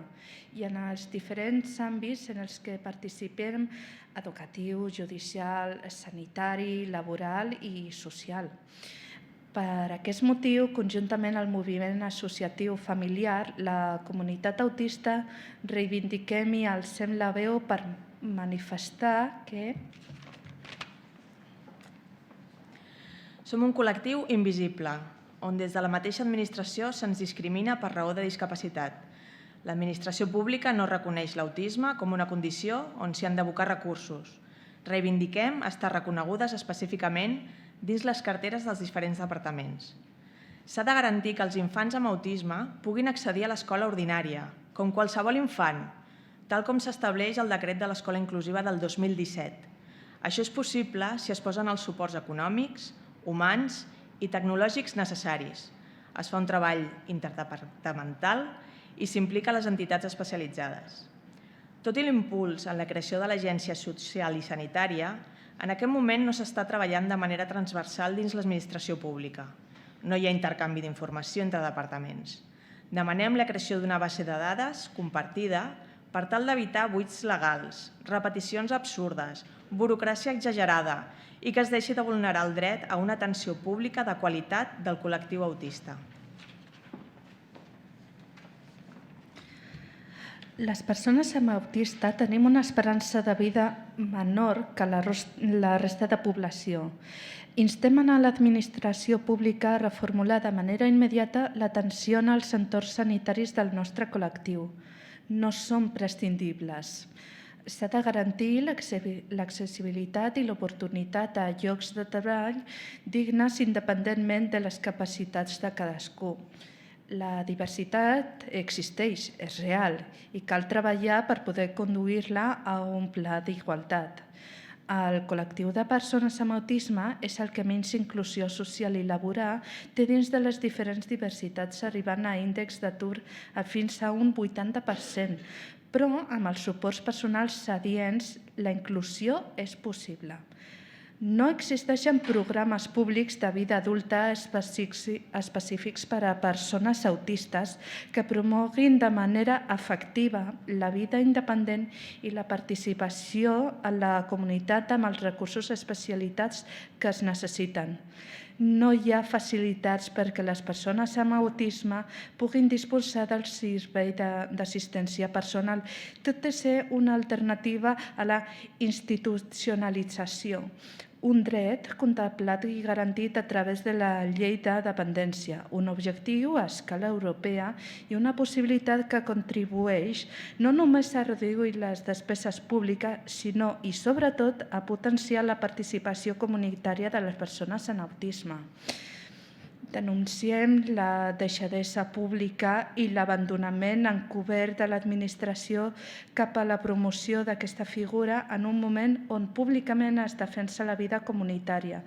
i en els diferents àmbits en els que participem: educatiu, judicial, sanitari, laboral i social. Per aquest motiu, conjuntament al moviment associatiu familiar, la comunitat autista reivindiquem i alcem la veu per manifestar que som un col·lectiu invisible, on des de la mateixa administració se'ns discrimina per raó de discapacitat. L'administració pública no reconeix l'autisme com una condició on s'hi han d'abocar recursos. Reivindiquem estar reconegudes específicament dins les carteres dels diferents departaments. S'ha de garantir que els infants amb autisme puguin accedir a l'escola ordinària, com qualsevol infant, tal com s'estableix al decret de l'escola inclusiva del 2017. Això és possible si es posen els suports econòmics, humans i tecnològics necessaris. Es fa un treball interdepartamental i s'implica les entitats especialitzades. Tot i l'impuls en la creació de l'Agència Social i Sanitària, en aquest moment no s'està treballant de manera transversal dins l'administració pública. No hi ha intercanvi d'informació entre departaments. Demanem la creació d'una base de dades compartida per tal d'evitar buits legals, repeticions absurdes, burocràcia exagerada i que es deixi de vulnerar el dret a una atenció pública de qualitat del col·lectiu autista. Les persones amb autista tenim una esperança de vida menor que la resta de població. Instem a l'administració pública a reformular de manera immediata l'atenció als entorns sanitaris del nostre col·lectiu. No són prescindibles. S'ha de garantir l'accessibilitat i l'oportunitat a llocs de treball dignes independentment de les capacitats de cadascú. La diversitat existeix, és real, i cal treballar per poder conduir-la a un pla d'igualtat. El col·lectiu de persones amb autisme és el que menys inclusió social i laboral té dins de les diferents diversitats, arribant a índexs d'atur fins a un 80%, però amb els suports personals adients la inclusió és possible. No existeixen programes públics de vida adulta específics per a persones autistes que promoguin de manera efectiva la vida independent i la participació en la comunitat amb els recursos especialitats que es necessiten. No hi ha facilitats perquè les persones amb autisme puguin disposar del servei d'assistència personal, tot i ser una alternativa a la institucionalització, un dret contemplat i garantit a través de la llei de dependència, un objectiu a escala europea i una possibilitat que contribueix no només a reduir les despeses públiques, sinó i sobretot a potenciar la participació comunitària de les persones amb autisme. Denunciem la deixadesa pública i l'abandonament encobert de l'administració cap a la promoció d'aquesta figura en un moment on públicament es defensa la vida comunitària,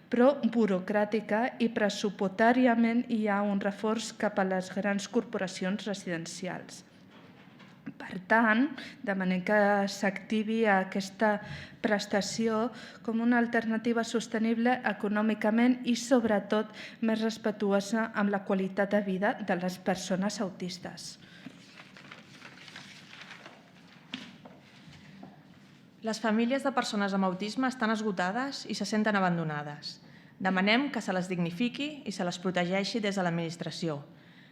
però burocràtica i pressupostàriament hi ha un reforç cap a les grans corporacions residencials. Per tant, demanem que s'activi aquesta prestació com una alternativa sostenible econòmicament i, sobretot, més respectuosa amb la qualitat de vida de les persones autistes. Les famílies de persones amb autisme estan esgotades i se senten abandonades. Demanem que se les dignifiqui i se les protegeixi des de l'administració,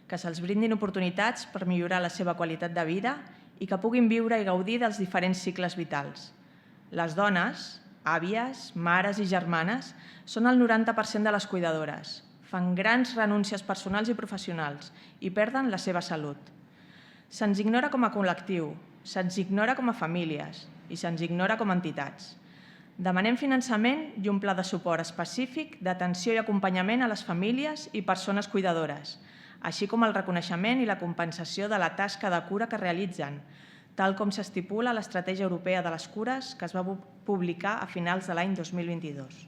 que se'ls brindin oportunitats per millorar la seva qualitat de vida i que puguin viure i gaudir dels diferents cicles vitals. Les dones, àvies, mares i germanes, són el 90% de les cuidadores. Fan grans renúncies personals i professionals i perden la seva salut. Se'ns ignora com a col·lectiu, se'ns ignora com a famílies i se'ns ignora com a entitats. Demanem finançament i un pla de suport específic d'atenció i acompanyament a les famílies i persones cuidadores, així com el reconeixement i la compensació de la tasca de cura que realitzen, tal com s'estipula a l'Estratègia Europea de les Cures que es va publicar a finals de l'any 2022.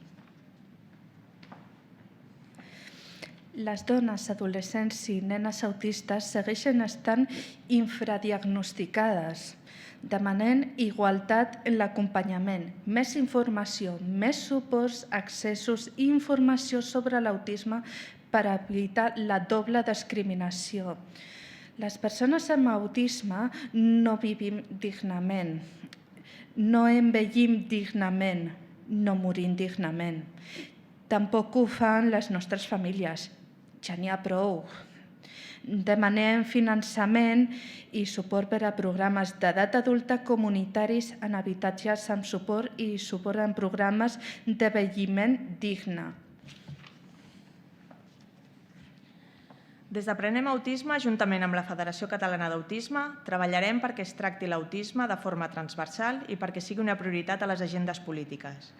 Les dones, adolescents i nenes autistes segueixen estant infradiagnosticades. Demanem igualtat en l'acompanyament, més informació, més suports, accessos i informació sobre l'autisme per evitar la doble discriminació. Les persones amb autisme no vivim dignament, no envellim dignament, no morim dignament. Tampoc ho fan les nostres famílies, ja n'hi ha prou. Demanem finançament i suport per a programes d'edat adulta comunitaris en habitatges amb suport i suport en programes d'envelliment digne. Des d'Aprenem Autisme, juntament amb la Federació Catalana d'Autisme, treballarem perquè es tracti l'autisme de forma transversal i perquè sigui una prioritat a les agendes polítiques.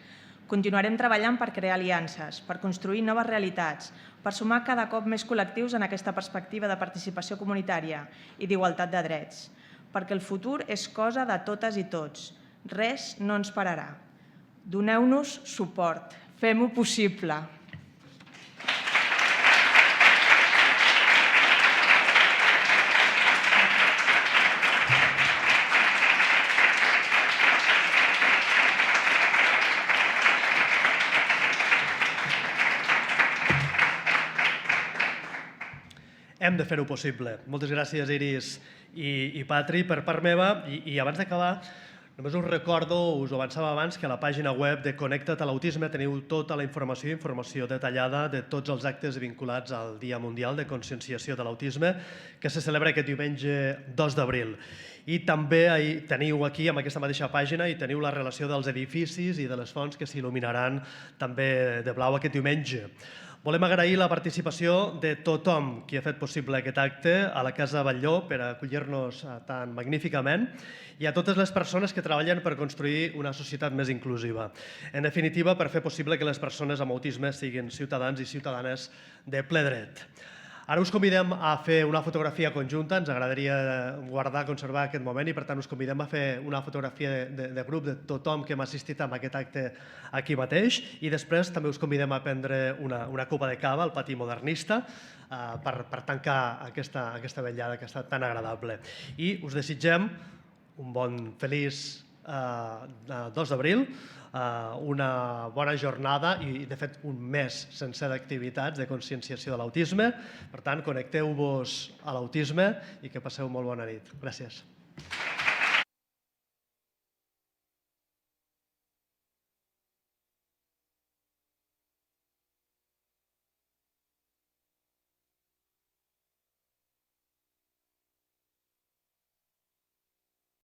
Continuarem treballant per crear aliances, per construir noves realitats, per sumar cada cop més col·lectius en aquesta perspectiva de participació comunitària i d'igualtat de drets, perquè el futur és cosa de totes i tots. Res no ens pararà. Doneu-nos suport. Fem-ho possible. Hem de fer-ho possible. Moltes gràcies, Iris i Patri. Per part meva, i abans d'acabar, només us recordo, us ho avançava abans, que a la pàgina web de Connecta't a l'Autisme teniu tota la informació detallada de tots els actes vinculats al Dia Mundial de Conscienciació de l'Autisme, que se celebra aquest diumenge 2 d'abril. I també teniu aquí, en aquesta mateixa pàgina, i teniu la relació dels edificis i de les fonts que s'il·luminaran també de blau aquest diumenge. Volem agrair la participació de tothom qui ha fet possible aquest acte, a la Casa Batlló per acollir-nos tan magníficament i a totes les persones que treballen per construir una societat més inclusiva. En definitiva, per fer possible que les persones amb autisme siguin ciutadans i ciutadanes de ple dret. Ara us convidem a fer una fotografia conjunta, ens agradaria guardar, conservar aquest moment i per tant us convidem a fer una fotografia de grup de tothom que hem assistit a aquest acte aquí mateix i després també us convidem a prendre una copa de cava al pati modernista per tancar aquesta vetllada que ha estat tan agradable. I us desitgem un bon feliç 2 d'abril, una bona jornada i, de fet, un mes sencer d'activitats de conscienciació de l'autisme. Per tant, connecteu-vos a l'autisme i que passeu molt bona nit. Gràcies.